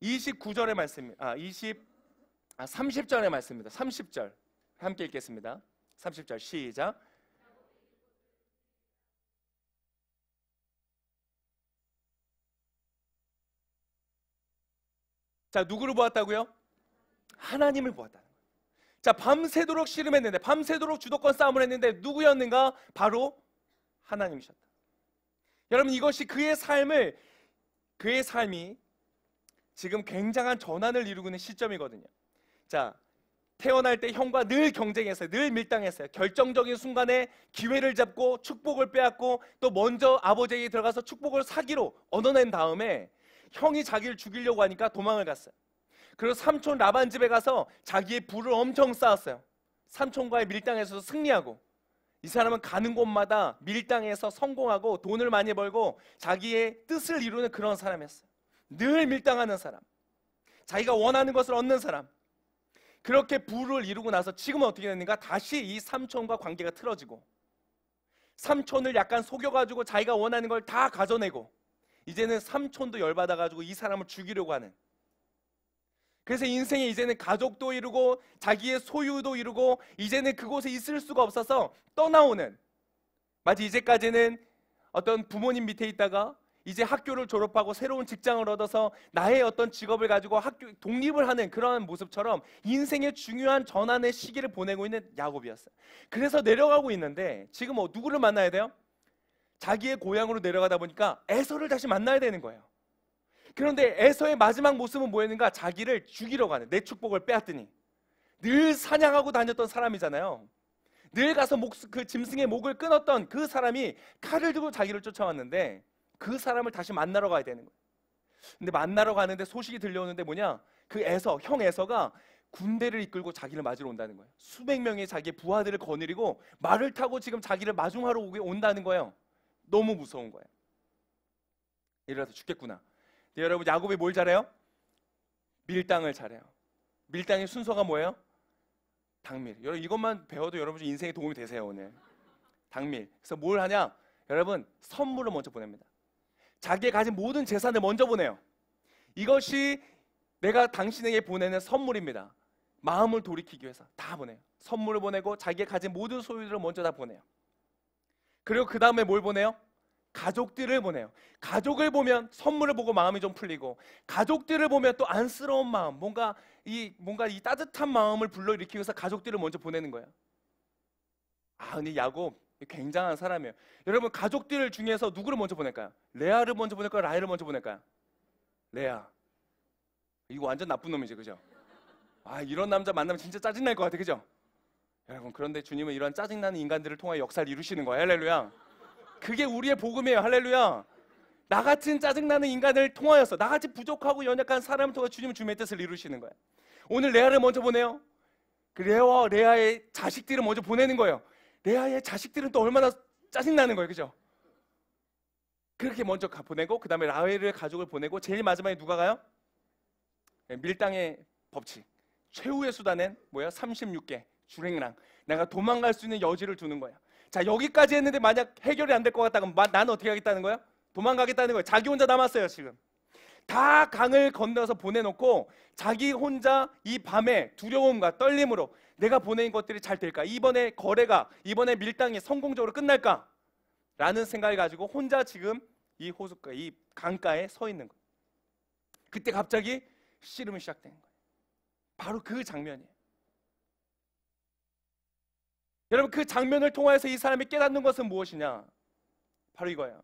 29절의 말씀입니다. 30절의 말씀입니다. 30절 함께 읽겠습니다. 30절 시작. 자, 누구를 보았다고요? 하나님을 보았다는 거예요. 자, 밤새도록 씨름했는데, 밤새도록 주도권 싸움을 했는데 누구였는가? 바로 하나님이셨다. 여러분, 이것이 그의 삶이 지금 굉장한 전환을 이루고 있는 시점이거든요. 자, 태어날 때 형과 늘 경쟁했어요. 늘 밀당했어요. 결정적인 순간에 기회를 잡고 축복을 빼앗고 또 먼저 아버지에게 들어가서 축복을 사기로 얻어낸 다음에 형이 자기를 죽이려고 하니까 도망을 갔어요. 그리고 삼촌 라반 집에 가서 자기의 부를 엄청 쌓았어요. 삼촌과의 밀당에서 승리하고, 이 사람은 가는 곳마다 밀당해서 성공하고 돈을 많이 벌고 자기의 뜻을 이루는 그런 사람이었어요. 늘 밀당하는 사람, 자기가 원하는 것을 얻는 사람. 그렇게 부를 이루고 나서 지금은 어떻게 됐는가? 다시 이 삼촌과 관계가 틀어지고, 삼촌을 약간 속여가지고 자기가 원하는 걸 다 가져내고, 이제는 삼촌도 열받아가지고 이 사람을 죽이려고 하는, 그래서 인생에 이제는 가족도 이루고 자기의 소유도 이루고 이제는 그곳에 있을 수가 없어서 떠나오는, 마치 이제까지는 어떤 부모님 밑에 있다가 이제 학교를 졸업하고 새로운 직장을 얻어서 나의 어떤 직업을 가지고 독립을 하는 그러한 모습처럼 인생의 중요한 전환의 시기를 보내고 있는 야곱이었어요. 그래서 내려가고 있는데 지금 누구를 만나야 돼요? 자기의 고향으로 내려가다 보니까 에서를 다시 만나야 되는 거예요. 그런데 에서의 마지막 모습은 뭐였는가? 자기를 죽이려고 하는, 내 축복을 빼앗더니. 늘 사냥하고 다녔던 사람이잖아요. 늘 가서 그 짐승의 목을 끊었던 그 사람이 칼을 들고 자기를 쫓아왔는데 그 사람을 다시 만나러 가야 되는 거예요. 근데 만나러 가는데 소식이 들려오는데 뭐냐? 그 형 에서가 군대를 이끌고 자기를 맞으러 온다는 거예요. 수백 명의 자기의 부하들을 거느리고 말을 타고 지금 자기를 마중하러 온다는 거예요. 너무 무서운 거예요. 이러다 죽겠구나. 여러분, 야곱이 뭘 잘해요? 밀당을 잘해요. 밀당의 순서가 뭐예요? 당밀. 여러분, 이것만 배워도 여러분 인생에 도움이 되세요. 오늘 당밀. 그래서 뭘 하냐? 여러분, 선물을 먼저 보냅니다. 자기가 가진 모든 재산을 먼저 보내요. 이것이 내가 당신에게 보내는 선물입니다. 마음을 돌이키기 위해서 다 보내요. 선물을 보내고 자기가 가진 모든 소유들을 먼저 다 보내요. 그리고 그 다음에 뭘 보내요? 가족들을 보내요. 가족을 보면 선물을 보고 마음이 좀 풀리고, 가족들을 보면 또 안쓰러운 마음, 뭔가 이 따뜻한 마음을 불러일으키기 위해서 가족들을 먼저 보내는 거예요. 근데 야곱 굉장한 사람이에요. 여러분, 가족들 중에서 누구를 먼저 보낼까요? 레아를 먼저 보낼까요? 라헬을 먼저 보낼까요? 레아. 이거 완전 나쁜 놈이지, 그죠? 이런 남자 만나면 진짜 짜증날 것 같아, 그죠? 여러분, 그런데 주님은 이런 짜증나는 인간들을 통해 역사를 이루시는 거예요. 할렐루야. 그게 우리의 복음이에요. 할렐루야. 나 같은 짜증나는 인간을 통하여서, 나같이 부족하고 연약한 사람을 통해 주님은 주님의 뜻을 이루시는 거예요. 오늘 레아를 먼저 보내요. 그 레아의 자식들을 먼저 보내는 거예요. 레아의 자식들은 또 얼마나 짜증나는 거예요, 그죠? 그렇게 먼저 보내고, 그 다음에 라헬의 가족을 보내고, 제일 마지막에 누가 가요? 밀당의 법칙. 최후의 수단은 뭐야? 36개 주랭랑. 내가 도망갈 수 있는 여지를 두는 거야. 자, 여기까지 했는데 만약 해결이 안 될 것 같다 그럼 나는 어떻게 하겠다는 거야? 도망가겠다는 거야. 자기 혼자 남았어요 지금. 다 강을 건너서 보내놓고 자기 혼자 이 밤에 두려움과 떨림으로 내가 보낸 것들이 잘 될까? 이번에 거래가, 이번에 밀당이 성공적으로 끝날까? 라는 생각을 가지고 혼자 지금 이 호숫가, 이 강가에 서 있는 거예요. 그때 갑자기 씨름이 시작되는 거예요. 바로 그 장면이에요. 여러분, 그 장면을 통해서 이 사람이 깨닫는 것은 무엇이냐? 바로 이거예요.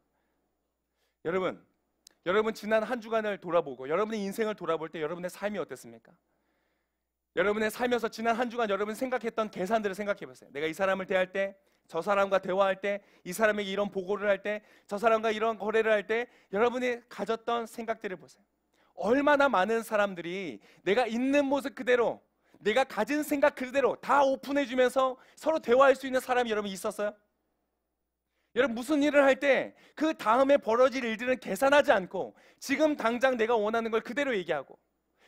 여러분 지난 한 주간을 돌아보고 여러분의 인생을 돌아볼 때 여러분의 삶이 어땠습니까? 여러분의 살면서 지난 한 주간 여러분이 생각했던 계산들을 생각해 보세요. 내가 이 사람을 대할 때, 저 사람과 대화할 때, 이 사람에게 이런 보고를 할 때, 저 사람과 이런 거래를 할 때 여러분이 가졌던 생각들을 보세요. 얼마나 많은 사람들이 내가 있는 모습 그대로, 내가 가진 생각 그대로 다 오픈해 주면서 서로 대화할 수 있는 사람이 여러분 있었어요? 여러분, 무슨 일을 할 때 그 다음에 벌어질 일들은 계산하지 않고 지금 당장 내가 원하는 걸 그대로 얘기하고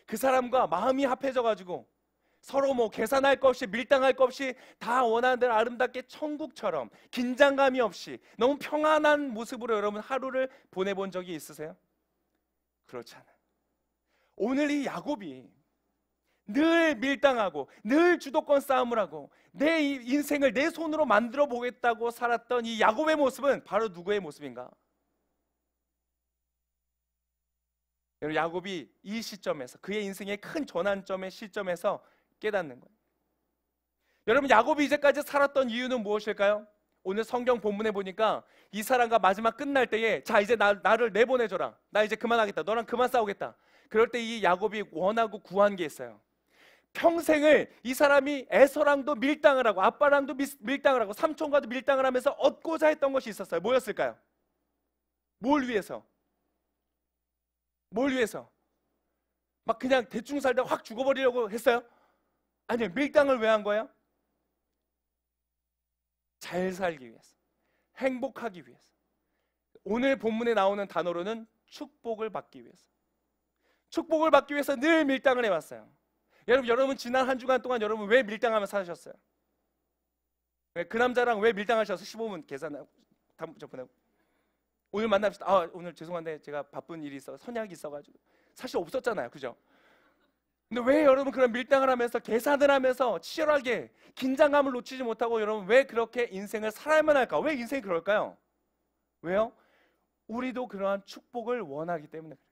그 사람과 마음이 합해져 가지고 서로 뭐 계산할 것 없이 밀당할 것 없이 다 원하는 대로 아름답게 천국처럼 긴장감이 없이 너무 평안한 모습으로 여러분 하루를 보내본 적이 있으세요? 그렇지 않아요. 오늘 이 야곱이 늘 밀당하고 늘 주도권 싸움을 하고 내 인생을 내 손으로 만들어 보겠다고 살았던 이 야곱의 모습은 바로 누구의 모습인가? 여러분, 야곱이 이 시점에서 그의 인생의 큰 전환점의 시점에서 깨닫는 거예요. 여러분, 야곱이 이제까지 살았던 이유는 무엇일까요? 오늘 성경 본문에 보니까 이 사람과 마지막 끝날 때에 자, 이제 나를 내보내줘라. 나 이제 그만하겠다. 너랑 그만 싸우겠다. 그럴 때 이 야곱이 원하고 구한 게 있어요. 평생을 이 사람이 에서랑도 밀당을 하고 아빠랑도 밀당을 하고 삼촌과도 밀당을 하면서 얻고자 했던 것이 있었어요. 뭐였을까요? 뭘 위해서? 뭘 위해서? 막 그냥 대충 살다 확 죽어버리려고 했어요? 아니요. 밀당을 왜 한 거예요? 잘 살기 위해서, 행복하기 위해서. 오늘 본문에 나오는 단어로는 축복을 받기 위해서. 축복을 받기 위해서 늘 밀당을 해왔어요. 여러분 지난 한 주간 동안 여러분 왜 밀당하며 사셨어요? 그 남자랑 왜 밀당하셔서 15분 계산하고 보내고 오늘 만납시다. 오늘 죄송한데 제가 바쁜 일이 있어 선약이 있어가지고 사실 없었잖아요, 그죠? 근데 왜 여러분 그런 밀당을 하면서 계산을 하면서 치열하게 긴장감을 놓치지 못하고 여러분 왜 그렇게 인생을 살아야만 할까? 왜 인생이 그럴까요? 왜요? 우리도 그러한 축복을 원하기 때문에 그래요.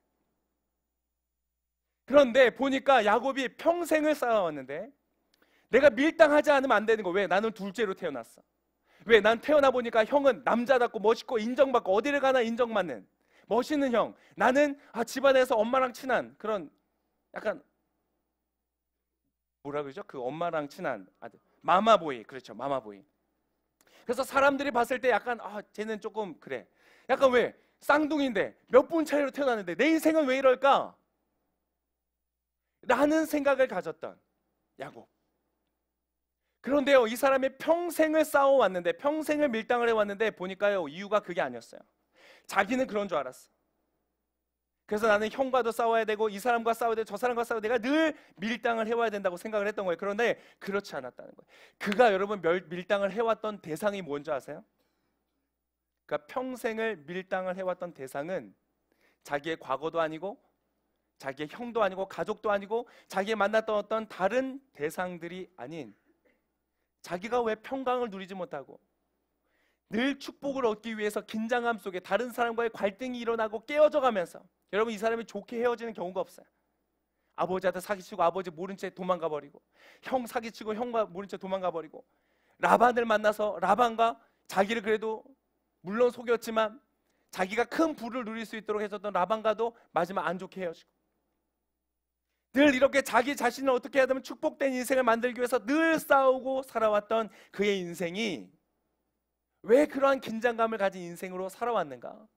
그런데 보니까 야곱이 평생을 쌓아왔는데 내가 밀당하지 않으면 안 되는 거. 왜? 나는 둘째로 태어났어. 왜? 난 태어나 보니까 형은 남자답고 멋있고 인정받고 어디를 가나 인정받는 멋있는 형. 나는 집안에서 엄마랑 친한 그런 약간 뭐라 그러죠? 그 엄마랑 친한 아들. 마마보이. 그렇죠. 마마보이. 그래서 사람들이 봤을 때 약간 쟤는 조금 그래. 약간 왜? 쌍둥이인데 몇 분 차이로 태어났는데 내 인생은 왜 이럴까? 라는 생각을 가졌던 야곱. 그런데요, 이 사람이 평생을 싸워왔는데 평생을 밀당을 해왔는데 보니까요, 이유가 그게 아니었어요. 자기는 그런 줄 알았어. 그래서 나는 형과도 싸워야 되고 이 사람과 싸워야 되고 저 사람과 싸워야 되고 내가 늘 밀당을 해와야 된다고 생각을 했던 거예요. 그런데 그렇지 않았다는 거예요. 그가 여러분 밀당을 해왔던 대상이 뭔지 아세요? 그러니까 평생을 밀당을 해왔던 대상은 자기의 과거도 아니고 자기의 형도 아니고 가족도 아니고 자기가 만났던 어떤 다른 대상들이 아닌 자기가 왜 평강을 누리지 못하고 늘 축복을 얻기 위해서 긴장감 속에 다른 사람과의 갈등이 일어나고 깨어져 가면서 여러분 이 사람이 좋게 헤어지는 경우가 없어요. 아버지한테 사기치고 아버지 모른 채 도망가 버리고 형 사기치고 형과 모른 채 도망가 버리고 라반을 만나서 라반과 자기를 그래도 물론 속였지만 자기가 큰 부를 누릴 수 있도록 해줬던 라반과도 마지막 안 좋게 헤어지고 늘 이렇게 자기 자신을 어떻게 해야 되면 축복된 인생을 만들기 위해서 늘 싸우고 살아왔던 그의 인생이 왜 그러한 긴장감을 가진 인생으로 살아왔는가?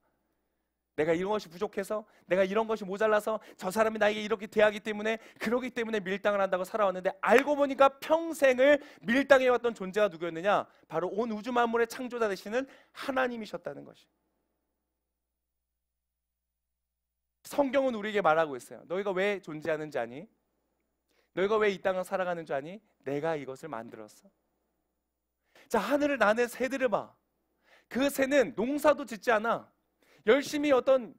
내가 이런 것이 부족해서 내가 이런 것이 모자라서 저 사람이 나에게 이렇게 대하기 때문에 그러기 때문에 밀당을 한다고 살아왔는데 알고 보니까 평생을 밀당해왔던 존재가 누구였느냐? 바로 온 우주 만물의 창조자 되시는 하나님이셨다는 것이. 성경은 우리에게 말하고 있어요. 너희가 왜 존재하는지 아니? 너희가 왜 이 땅을 살아가는 줄 아니? 내가 이것을 만들었어. 자, 하늘을 나는 새들을 봐. 그 새는 농사도 짓지 않아. 열심히 어떤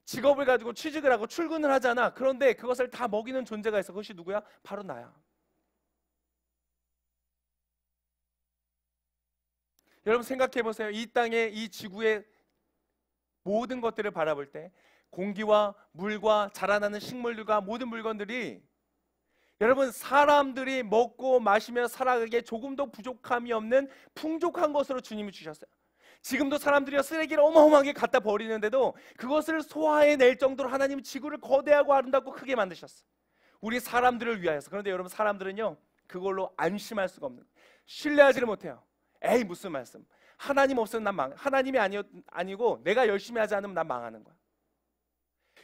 직업을 가지고 취직을 하고 출근을 하잖아. 그런데 그것을 다 먹이는 존재가 있어. 그것이 누구야? 바로 나야. 여러분 생각해 보세요. 이 땅에, 이 지구의 모든 것들을 바라볼 때 공기와 물과 자라나는 식물들과 모든 물건들이 여러분 사람들이 먹고 마시며 살아가기에 조금도 부족함이 없는 풍족한 것으로 주님이 주셨어요. 지금도 사람들이 쓰레기를 어마어마하게 갖다 버리는데도 그것을 소화해낼 정도로 하나님은 지구를 거대하고 아름답고 크게 만드셨어요. 우리 사람들을 위하여서. 그런데 여러분 사람들은요 그걸로 안심할 수가 없는 거예요. 신뢰하지를 못해요. 에이 무슨 말씀, 하나님 없으면 난 망, 하나님이 아니고 내가 열심히 하지 않으면 난 망하는 거야.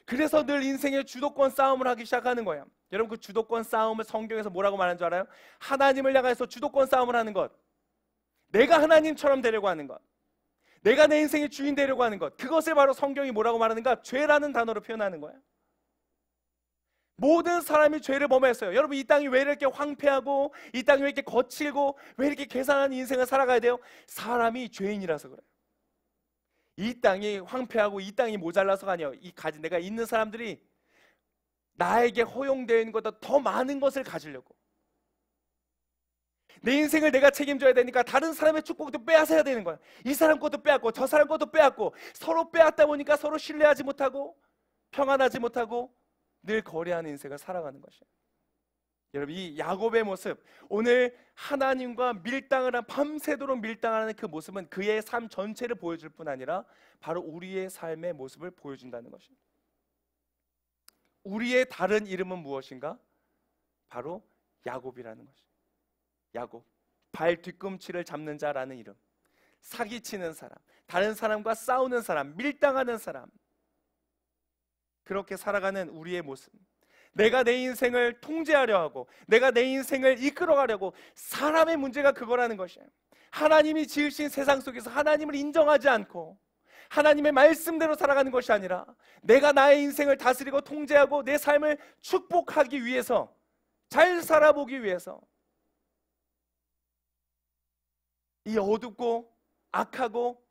그래서 늘 인생의 주도권 싸움을 하기 시작하는 거예요. 여러분 그 주도권 싸움을 성경에서 뭐라고 말하는 줄 알아요? 하나님을 향해서 주도권 싸움을 하는 것, 내가 하나님처럼 되려고 하는 것, 내가 내 인생의 주인 되려고 하는 것, 그것을 바로 성경이 뭐라고 말하는가? 죄라는 단어로 표현하는 거예요. 모든 사람이 죄를 범했어요. 여러분 이 땅이 왜 이렇게 황폐하고 이 땅이 왜 이렇게 거칠고 왜 이렇게 괴상한 인생을 살아가야 돼요? 사람이 죄인이라서 그래요. 이 땅이 황폐하고 이 땅이 모자라서가 아니에요. 내가 있는 사람들이 나에게 허용되어 있는 것보다 더 많은 것을 가지려고, 내 인생을 내가 책임져야 되니까 다른 사람의 축복도 빼앗아야 되는 거야. 이 사람 것도 빼앗고 저 사람 것도 빼앗고 서로 빼앗다 보니까 서로 신뢰하지 못하고 평안하지 못하고 늘 거래하는 인생을 살아가는 것이에요. 여러분 이 야곱의 모습, 오늘 하나님과 밀당을 한 밤새도록 밀당하는 그 모습은 그의 삶 전체를 보여줄 뿐 아니라 바로 우리의 삶의 모습을 보여준다는 것입니다. 우리의 다른 이름은 무엇인가? 바로 야곱이라는 것입니다. 야곱, 발 뒤꿈치를 잡는 자라는 이름, 사기치는 사람, 다른 사람과 싸우는 사람, 밀당하는 사람, 그렇게 살아가는 우리의 모습, 내가 내 인생을 통제하려 하고 내가 내 인생을 이끌어가려고, 사람의 문제가 그거라는 것이에요. 하나님이 지으신 세상 속에서 하나님을 인정하지 않고 하나님의 말씀대로 살아가는 것이 아니라 내가 나의 인생을 다스리고 통제하고 내 삶을 축복하기 위해서, 잘 살아보기 위해서 이 어둡고 악하고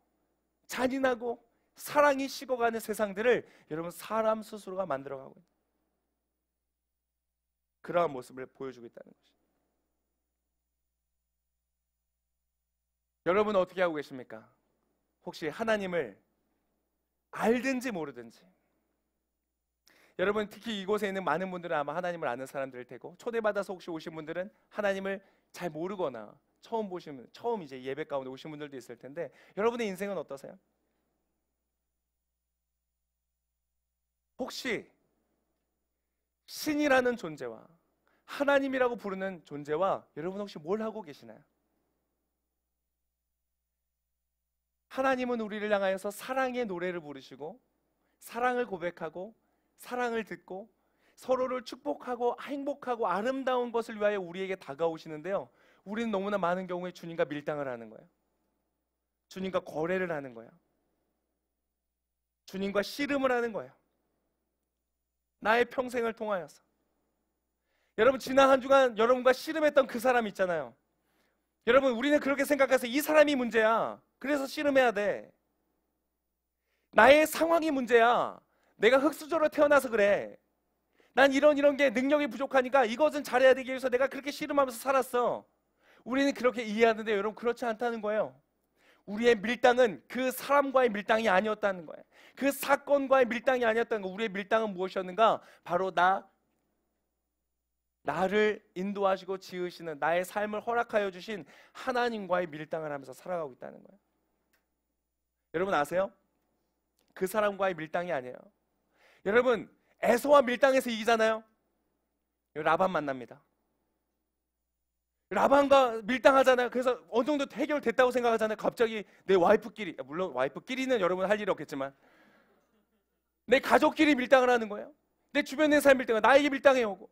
잔인하고 사랑이 식어가는 세상들을 여러분 사람 스스로가 만들어가고 있는 그러한 모습을 보여주고 있다는 것이죠. 여러분 어떻게 하고 계십니까? 혹시 하나님을 알든지 모르든지, 여러분 특히 이곳에 있는 많은 분들은 아마 하나님을 아는 사람들일 테고, 초대받아서 혹시 오신 분들은 하나님을 잘 모르거나 처음 이제 예배 가운데 오신 분들도 있을 텐데, 여러분의 인생은 어떠세요? 혹시 신이라는 존재와 하나님이라고 부르는 존재와 여러분 혹시 뭘 하고 계시나요? 하나님은 우리를 향하여서 사랑의 노래를 부르시고 사랑을 고백하고 사랑을 듣고 서로를 축복하고 행복하고 아름다운 것을 위하여 우리에게 다가오시는데요, 우리는 너무나 많은 경우에 주님과 밀당을 하는 거예요. 주님과 거래를 하는 거예요. 주님과 씨름을 하는 거예요. 나의 평생을 통하여서. 여러분 지난 한 주간 여러분과 씨름했던 그 사람 있잖아요. 여러분 우리는 그렇게 생각해서 이 사람이 문제야, 그래서 씨름해야 돼. 나의 상황이 문제야, 내가 흙수저로 태어나서 그래, 난 이런 게 능력이 부족하니까 이것은 잘해야 되기 위해서 내가 그렇게 씨름하면서 살았어. 우리는 그렇게 이해하는데 여러분 그렇지 않다는 거예요. 우리의 밀당은 그 사람과의 밀당이 아니었다는 거예요. 그 사건과의 밀당이 아니었다는 거예요. 우리의 밀당은 무엇이었는가? 바로 나를 인도하시고 지으시는, 나의 삶을 허락하여 주신 하나님과의 밀당을 하면서 살아가고 있다는 거예요. 여러분 아세요? 그 사람과의 밀당이 아니에요. 여러분 에서와 밀당해서 이기잖아요. 라반 만납니다. 라반과 밀당하잖아요. 그래서 어느 정도 해결됐다고 생각하잖아요. 갑자기 내 와이프끼리, 물론 와이프끼리는 여러분 할 일이 없겠지만 내 가족끼리 밀당을 하는 거예요. 내 주변에 사람 밀당을, 나에게 밀당해 오고.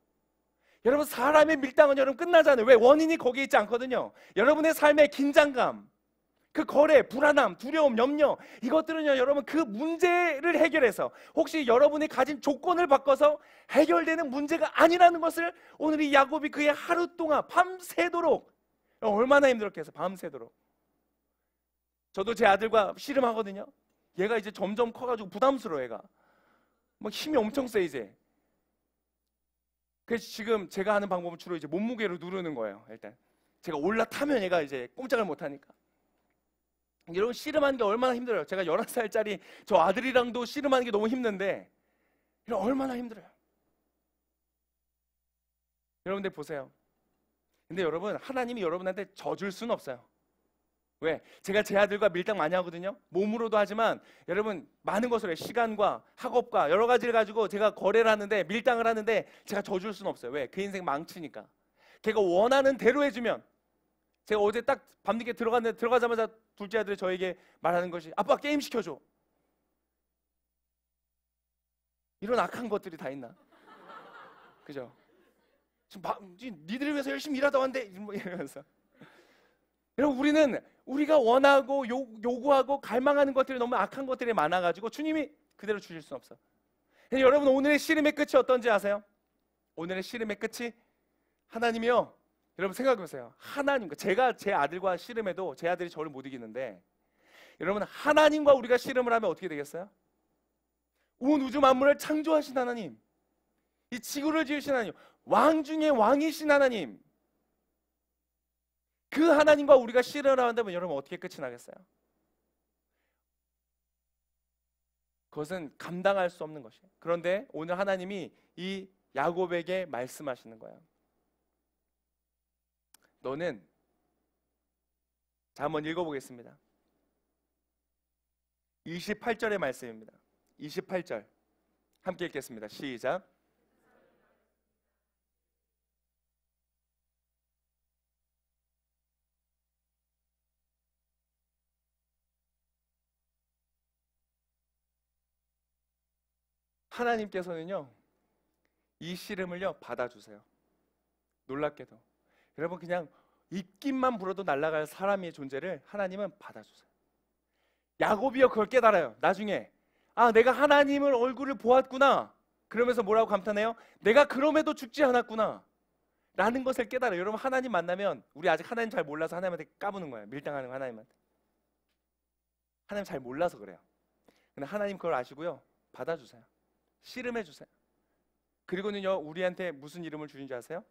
여러분 사람의 밀당은 여러분 끝나잖아요. 왜? 원인이 거기에 있지 않거든요. 여러분의 삶의 긴장감, 그 거래, 불안함, 두려움, 염려, 이것들은요 여러분 그 문제를 해결해서 혹시 여러분이 가진 조건을 바꿔서 해결되는 문제가 아니라는 것을 오늘 이 야곱이 그의 하루 동안 밤새도록, 얼마나 힘들었겠어요. 밤새도록. 저도 제 아들과 씨름하거든요. 얘가 이제 점점 커가지고 부담스러워. 얘가 막 힘이 엄청 세 이제. 그래서 지금 제가 하는 방법은 주로 이제 몸무게로 누르는 거예요. 일단 제가 올라타면 얘가 이제 꼼짝을 못하니까. 여러분 씨름하는 게 얼마나 힘들어요. 제가 11살짜리 저 아들이랑도 씨름하는 게 너무 힘든데 얼마나 힘들어요. 여러분들 보세요. 근데 여러분 하나님이 여러분한테 져줄 수는 없어요. 왜? 제가 제 아들과 밀당 많이 하거든요. 몸으로도 하지만 여러분 많은 것을 해요. 시간과 학업과 여러 가지를 가지고 제가 거래를 하는데 밀당을 하는데 제가 져줄 수는 없어요. 왜? 그 인생 망치니까. 걔가 원하는 대로 해주면. 제가 어제 딱 밤늦게 들어갔는데 들어가자마자 둘째 아들이 저에게 말하는 것이 아빠 게임 시켜줘. 이런 악한 것들이 다 있나? 그죠? 지금 니들을 위해서 열심히 일하다 왔는데 이러면서. 여러분 우리가 원하고 요구하고 갈망하는 것들이 너무 악한 것들이 많아가지고 주님이 그대로 주실 수는 없어. 여러분 오늘의 씨름의 끝이 어떤지 아세요? 오늘의 씨름의 끝이 하나님이요. 여러분 생각해보세요. 하나님과 제가 제 아들과 씨름해도 제 아들이 저를 못 이기는데 여러분 하나님과 우리가 씨름을 하면 어떻게 되겠어요? 온 우주 만물을 창조하신 하나님, 이 지구를 지으신 하나님, 왕 중에 왕이신 하나님, 그 하나님과 우리가 씨름을 한다면 여러분 어떻게 끝이 나겠어요? 그것은 감당할 수 없는 것이에요. 그런데 오늘 하나님이 이 야곱에게 말씀하시는 거예요. 너는, 자 한번 읽어보겠습니다. 28절의 말씀입니다. 28절 함께 읽겠습니다. 시작. 하나님께서는요 이 씨름을요 받아주세요. 놀랍게도 여러분 그냥 입김만 불어도 날아갈 사람의 존재를 하나님은 받아주세요. 야곱이요 그걸 깨달아요. 나중에 내가 하나님을 얼굴을 보았구나. 그러면서 뭐라고 감탄해요? 내가 그럼에도 죽지 않았구나 라는 것을 깨달아요. 여러분 하나님 만나면 우리 아직 하나님 잘 몰라서 하나님한테 까부는 거예요. 밀당하는 거 하나님한테. 하나님 잘 몰라서 그래요. 근데 하나님 그걸 아시고요 받아주세요. 씨름해 주세요. 그리고는요 우리한테 무슨 이름을 주신지 아세요?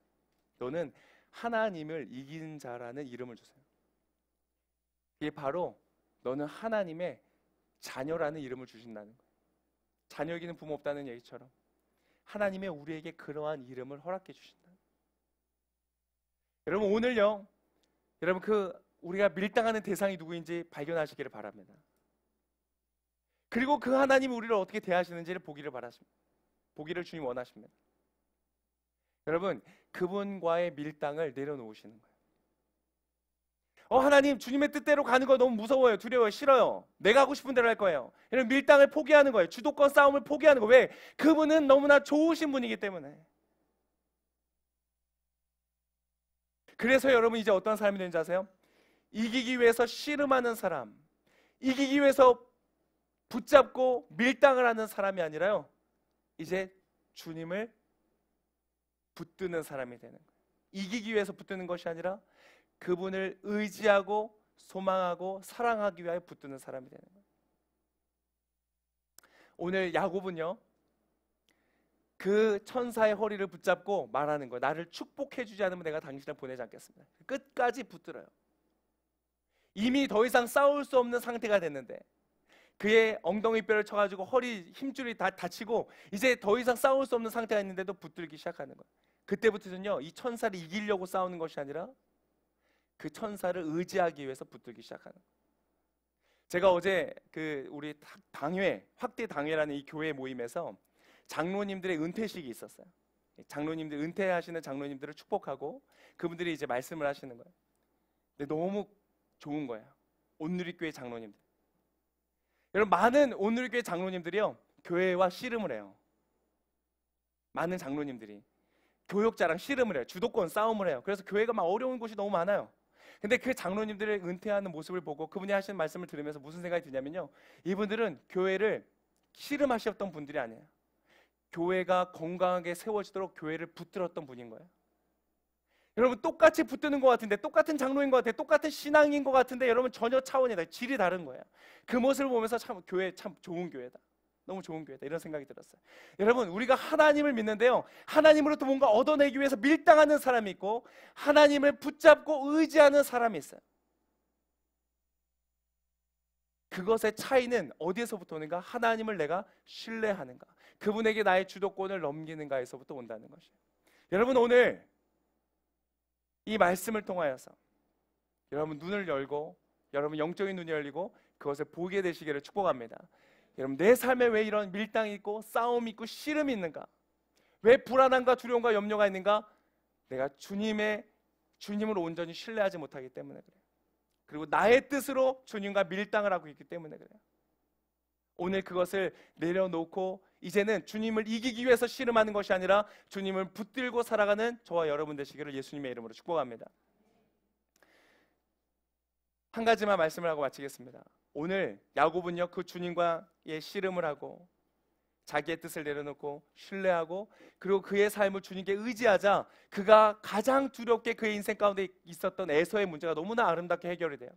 너는 하나님을 이긴 자라는 이름을 주세요. 이게 바로 너는 하나님의 자녀라는 이름을 주신다는 거예요. 자녀 이기는 부모 없다는 얘기처럼 하나님의 우리에게 그러한 이름을 허락해 주신다. 여러분 오늘요 여러분 우리가 밀당하는 대상이 누구인지 발견하시기를 바랍니다. 그리고 그 하나님이 우리를 어떻게 대하시는지를 보기를 주님 원하십니다. 여러분 그분과의 밀당을 내려놓으시는 거예요. 하나님 주님의 뜻대로 가는 거 너무 무서워요. 두려워요. 싫어요. 내가 하고 싶은 대로 할 거예요. 이런 밀당을 포기하는 거예요. 주도권 싸움을 포기하는 거예요. 왜? 그분은 너무나 좋으신 분이기 때문에. 그래서 여러분 이제 어떤 사람이 되는지 아세요? 이기기 위해서 씨름하는 사람, 이기기 위해서 붙잡고 밀당을 하는 사람이 아니라요 이제 주님을 붙드는 사람이 되는 거예요. 이기기 위해서 붙드는 것이 아니라 그분을 의지하고 소망하고 사랑하기 위하여 붙드는 사람이 되는 거예요. 오늘 야곱은요 그 천사의 허리를 붙잡고 말하는 거예요. 나를 축복해 주지 않으면 내가 당신을 보내지 않겠습니다. 끝까지 붙들어요. 이미 더 이상 싸울 수 없는 상태가 됐는데 그의 엉덩이 뼈를 쳐가지고 허리 힘줄이 다 다치고 이제 더 이상 싸울 수 없는 상태가 있는데도 붙들기 시작하는 거예요. 그때부터는요 이 천사를 이기려고 싸우는 것이 아니라 그 천사를 의지하기 위해서 붙들기 시작하는 거예요. 제가 어제 우리 확대 당회라는 이 교회 모임에서 장로님들의 은퇴식이 있었어요. 장로님들 은퇴하시는 장로님들을 축복하고 그분들이 이제 말씀을 하시는 거예요. 근데 너무 좋은 거예요. 온누리교회 장로님들. 여러분 많은 온누리교회 장로님들이요 교회와 씨름을 해요. 많은 장로님들이 교역자랑 씨름을 해요. 주도권 싸움을 해요. 그래서 교회가 막 어려운 곳이 너무 많아요. 근데 그 장로님들의 은퇴하는 모습을 보고 그분이 하시는 말씀을 들으면서 무슨 생각이 드냐면요, 이분들은 교회를 씨름하셨던 분들이 아니에요. 교회가 건강하게 세워지도록 교회를 붙들었던 분인 거예요. 여러분, 똑같이 붙드는 것 같은데, 똑같은 장로인 것 같아요, 똑같은 신앙인 것 같은데, 여러분 전혀 차원이 다르고 질이 다른 거예요. 그 모습을 보면서 참 교회 참 좋은 교회다, 너무 좋은 교회다, 이런 생각이 들었어요. 여러분, 우리가 하나님을 믿는데요, 하나님으로부터 뭔가 얻어내기 위해서 밀당하는 사람이 있고 하나님을 붙잡고 의지하는 사람이 있어요. 그것의 차이는 어디에서부터 오는가? 하나님을 내가 신뢰하는가, 그분에게 나의 주도권을 넘기는가에서부터 온다는 것이에요. 여러분, 오늘 이 말씀을 통하여서 여러분 눈을 열고, 여러분 영적인 눈이 열리고 그것을 보게 되시기를 축복합니다. 여러분, 내 삶에 왜 이런 밀당이 있고 싸움이 있고 씨름이 있는가? 왜 불안함과 두려움과 염려가 있는가? 내가 주님을 온전히 신뢰하지 못하기 때문에 그래요. 그리고 나의 뜻으로 주님과 밀당을 하고 있기 때문에 그래요. 오늘 그것을 내려놓고 이제는 주님을 이기기 위해서 씨름하는 것이 아니라 주님을 붙들고 살아가는 저와 여러분 되시기를 예수님의 이름으로 축복합니다. 한 가지만 말씀을 하고 마치겠습니다. 오늘 야곱은요, 그 주님과의 씨름을 하고 자기의 뜻을 내려놓고 신뢰하고, 그리고 그의 삶을 주님께 의지하자 그가 가장 두렵게 그의 인생 가운데 있었던 에서의 문제가 너무나 아름답게 해결이 돼요.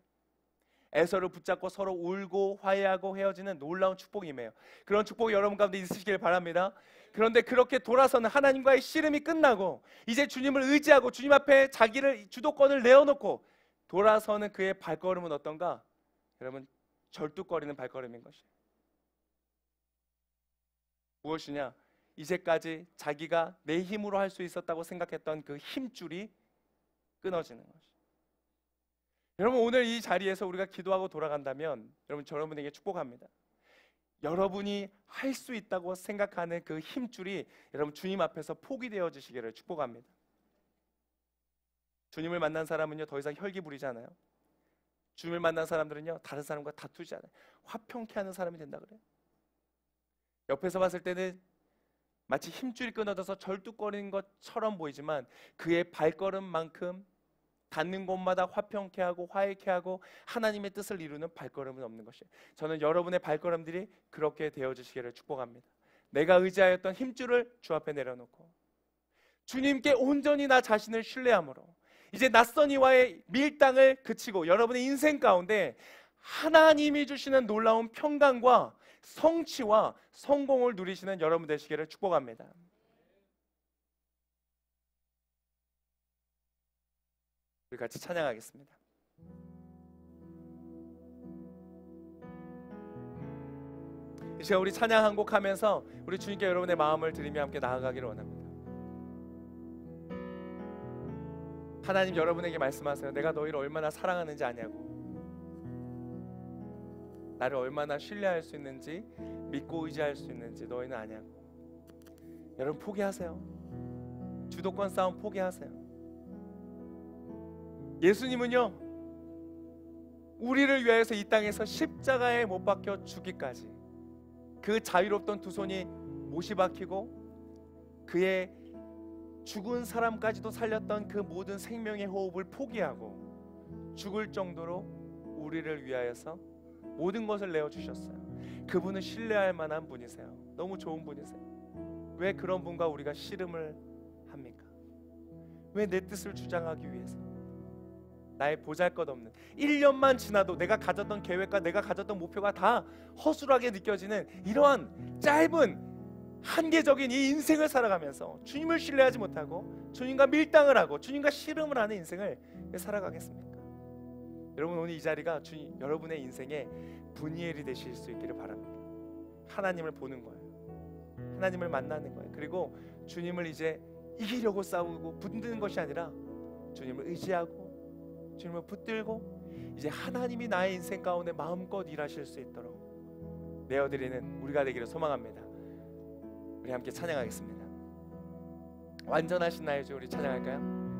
에서를 붙잡고 서로 울고 화해하고 헤어지는 놀라운 축복이에요. 그런 축복이 여러분 가운데 있으시길 바랍니다. 그런데 그렇게 돌아서는 하나님과의 씨름이 끝나고 이제 주님을 의지하고 주님 앞에 자기를 주도권을 내어놓고 돌아서는 그의 발걸음은 어떤가? 여러분, 절뚝거리는 발걸음인 것이에요. 무엇이냐? 이제까지 자기가 내 힘으로 할 수 있었다고 생각했던 그 힘줄이 끊어지는 것이에요. 여러분, 오늘 이 자리에서 우리가 기도하고 돌아간다면 여러분, 여러분에게 축복합니다. 여러분이 할 수 있다고 생각하는 그 힘줄이 여러분 주님 앞에서 포기되어지시기를 축복합니다. 주님을 만난 사람은요, 더 이상 혈기 부리지 않아요. 주님을 만난 사람들은요, 다른 사람과 다투지 않아요. 화평케 하는 사람이 된다 그래요. 옆에서 봤을 때는 마치 힘줄이 끊어져서 절뚝거리는 것처럼 보이지만 그의 발걸음만큼 닿는 곳마다 화평케 하고 화해케 하고 하나님의 뜻을 이루는 발걸음은 없는 것이에요. 저는 여러분의 발걸음들이 그렇게 되어지시기를 축복합니다. 내가 의지하였던 힘줄을 주 앞에 내려놓고 주님께 온전히 나 자신을 신뢰함으로 이제 낯선 이와의 밀당을 그치고 여러분의 인생 가운데 하나님이 주시는 놀라운 평강과 성취와 성공을 누리시는 여러분 되시기를 축복합니다. 우리 같이 찬양하겠습니다. 이 시간 우리 찬양 한 곡 하면서 우리 주님께 여러분의 마음을 드리며 함께 나아가기를 원합니다. 하나님, 여러분에게 말씀하세요. 내가 너희를 얼마나 사랑하는지 아냐고, 나를 얼마나 신뢰할 수 있는지 믿고 의지할 수 있는지 너희는 아냐고. 여러분, 포기하세요. 주도권 싸움 포기하세요. 예수님은요, 우리를 위하여서 이 땅에서 십자가에 못 박혀 죽기까지 그 자유롭던 두 손이 못이 박히고 그의 죽은 사람까지도 살렸던 그 모든 생명의 호흡을 포기하고 죽을 정도로 우리를 위하여서 모든 것을 내어주셨어요. 그분은 신뢰할 만한 분이세요. 너무 좋은 분이세요. 왜 그런 분과 우리가 씨름을 합니까? 왜 내 뜻을 주장하기 위해서 나의 보잘것없는 1년만 지나도 내가 가졌던 계획과 내가 가졌던 목표가 다 허술하게 느껴지는 이러한 짧은 한계적인 이 인생을 살아가면서 주님을 신뢰하지 못하고 주님과 밀당을 하고 주님과 씨름을 하는 인생을 왜 살아가겠습니까? 여러분, 오늘 이 자리가 여러분의 인생의 분이엘이 되실 수 있기를 바랍니다. 하나님을 보는 거예요. 하나님을 만나는 거예요. 그리고 주님을 이제 이기려고 싸우고 붙드는 것이 아니라 주님을 의지하고 주님을 붙들고 이제 하나님이 나의 인생 가운데 마음껏 일하실 수 있도록 내어드리는 우리가 되기를 소망합니다. 우리 함께 찬양하겠습니다. 완전하신 나의 주, 우리 찬양할까요?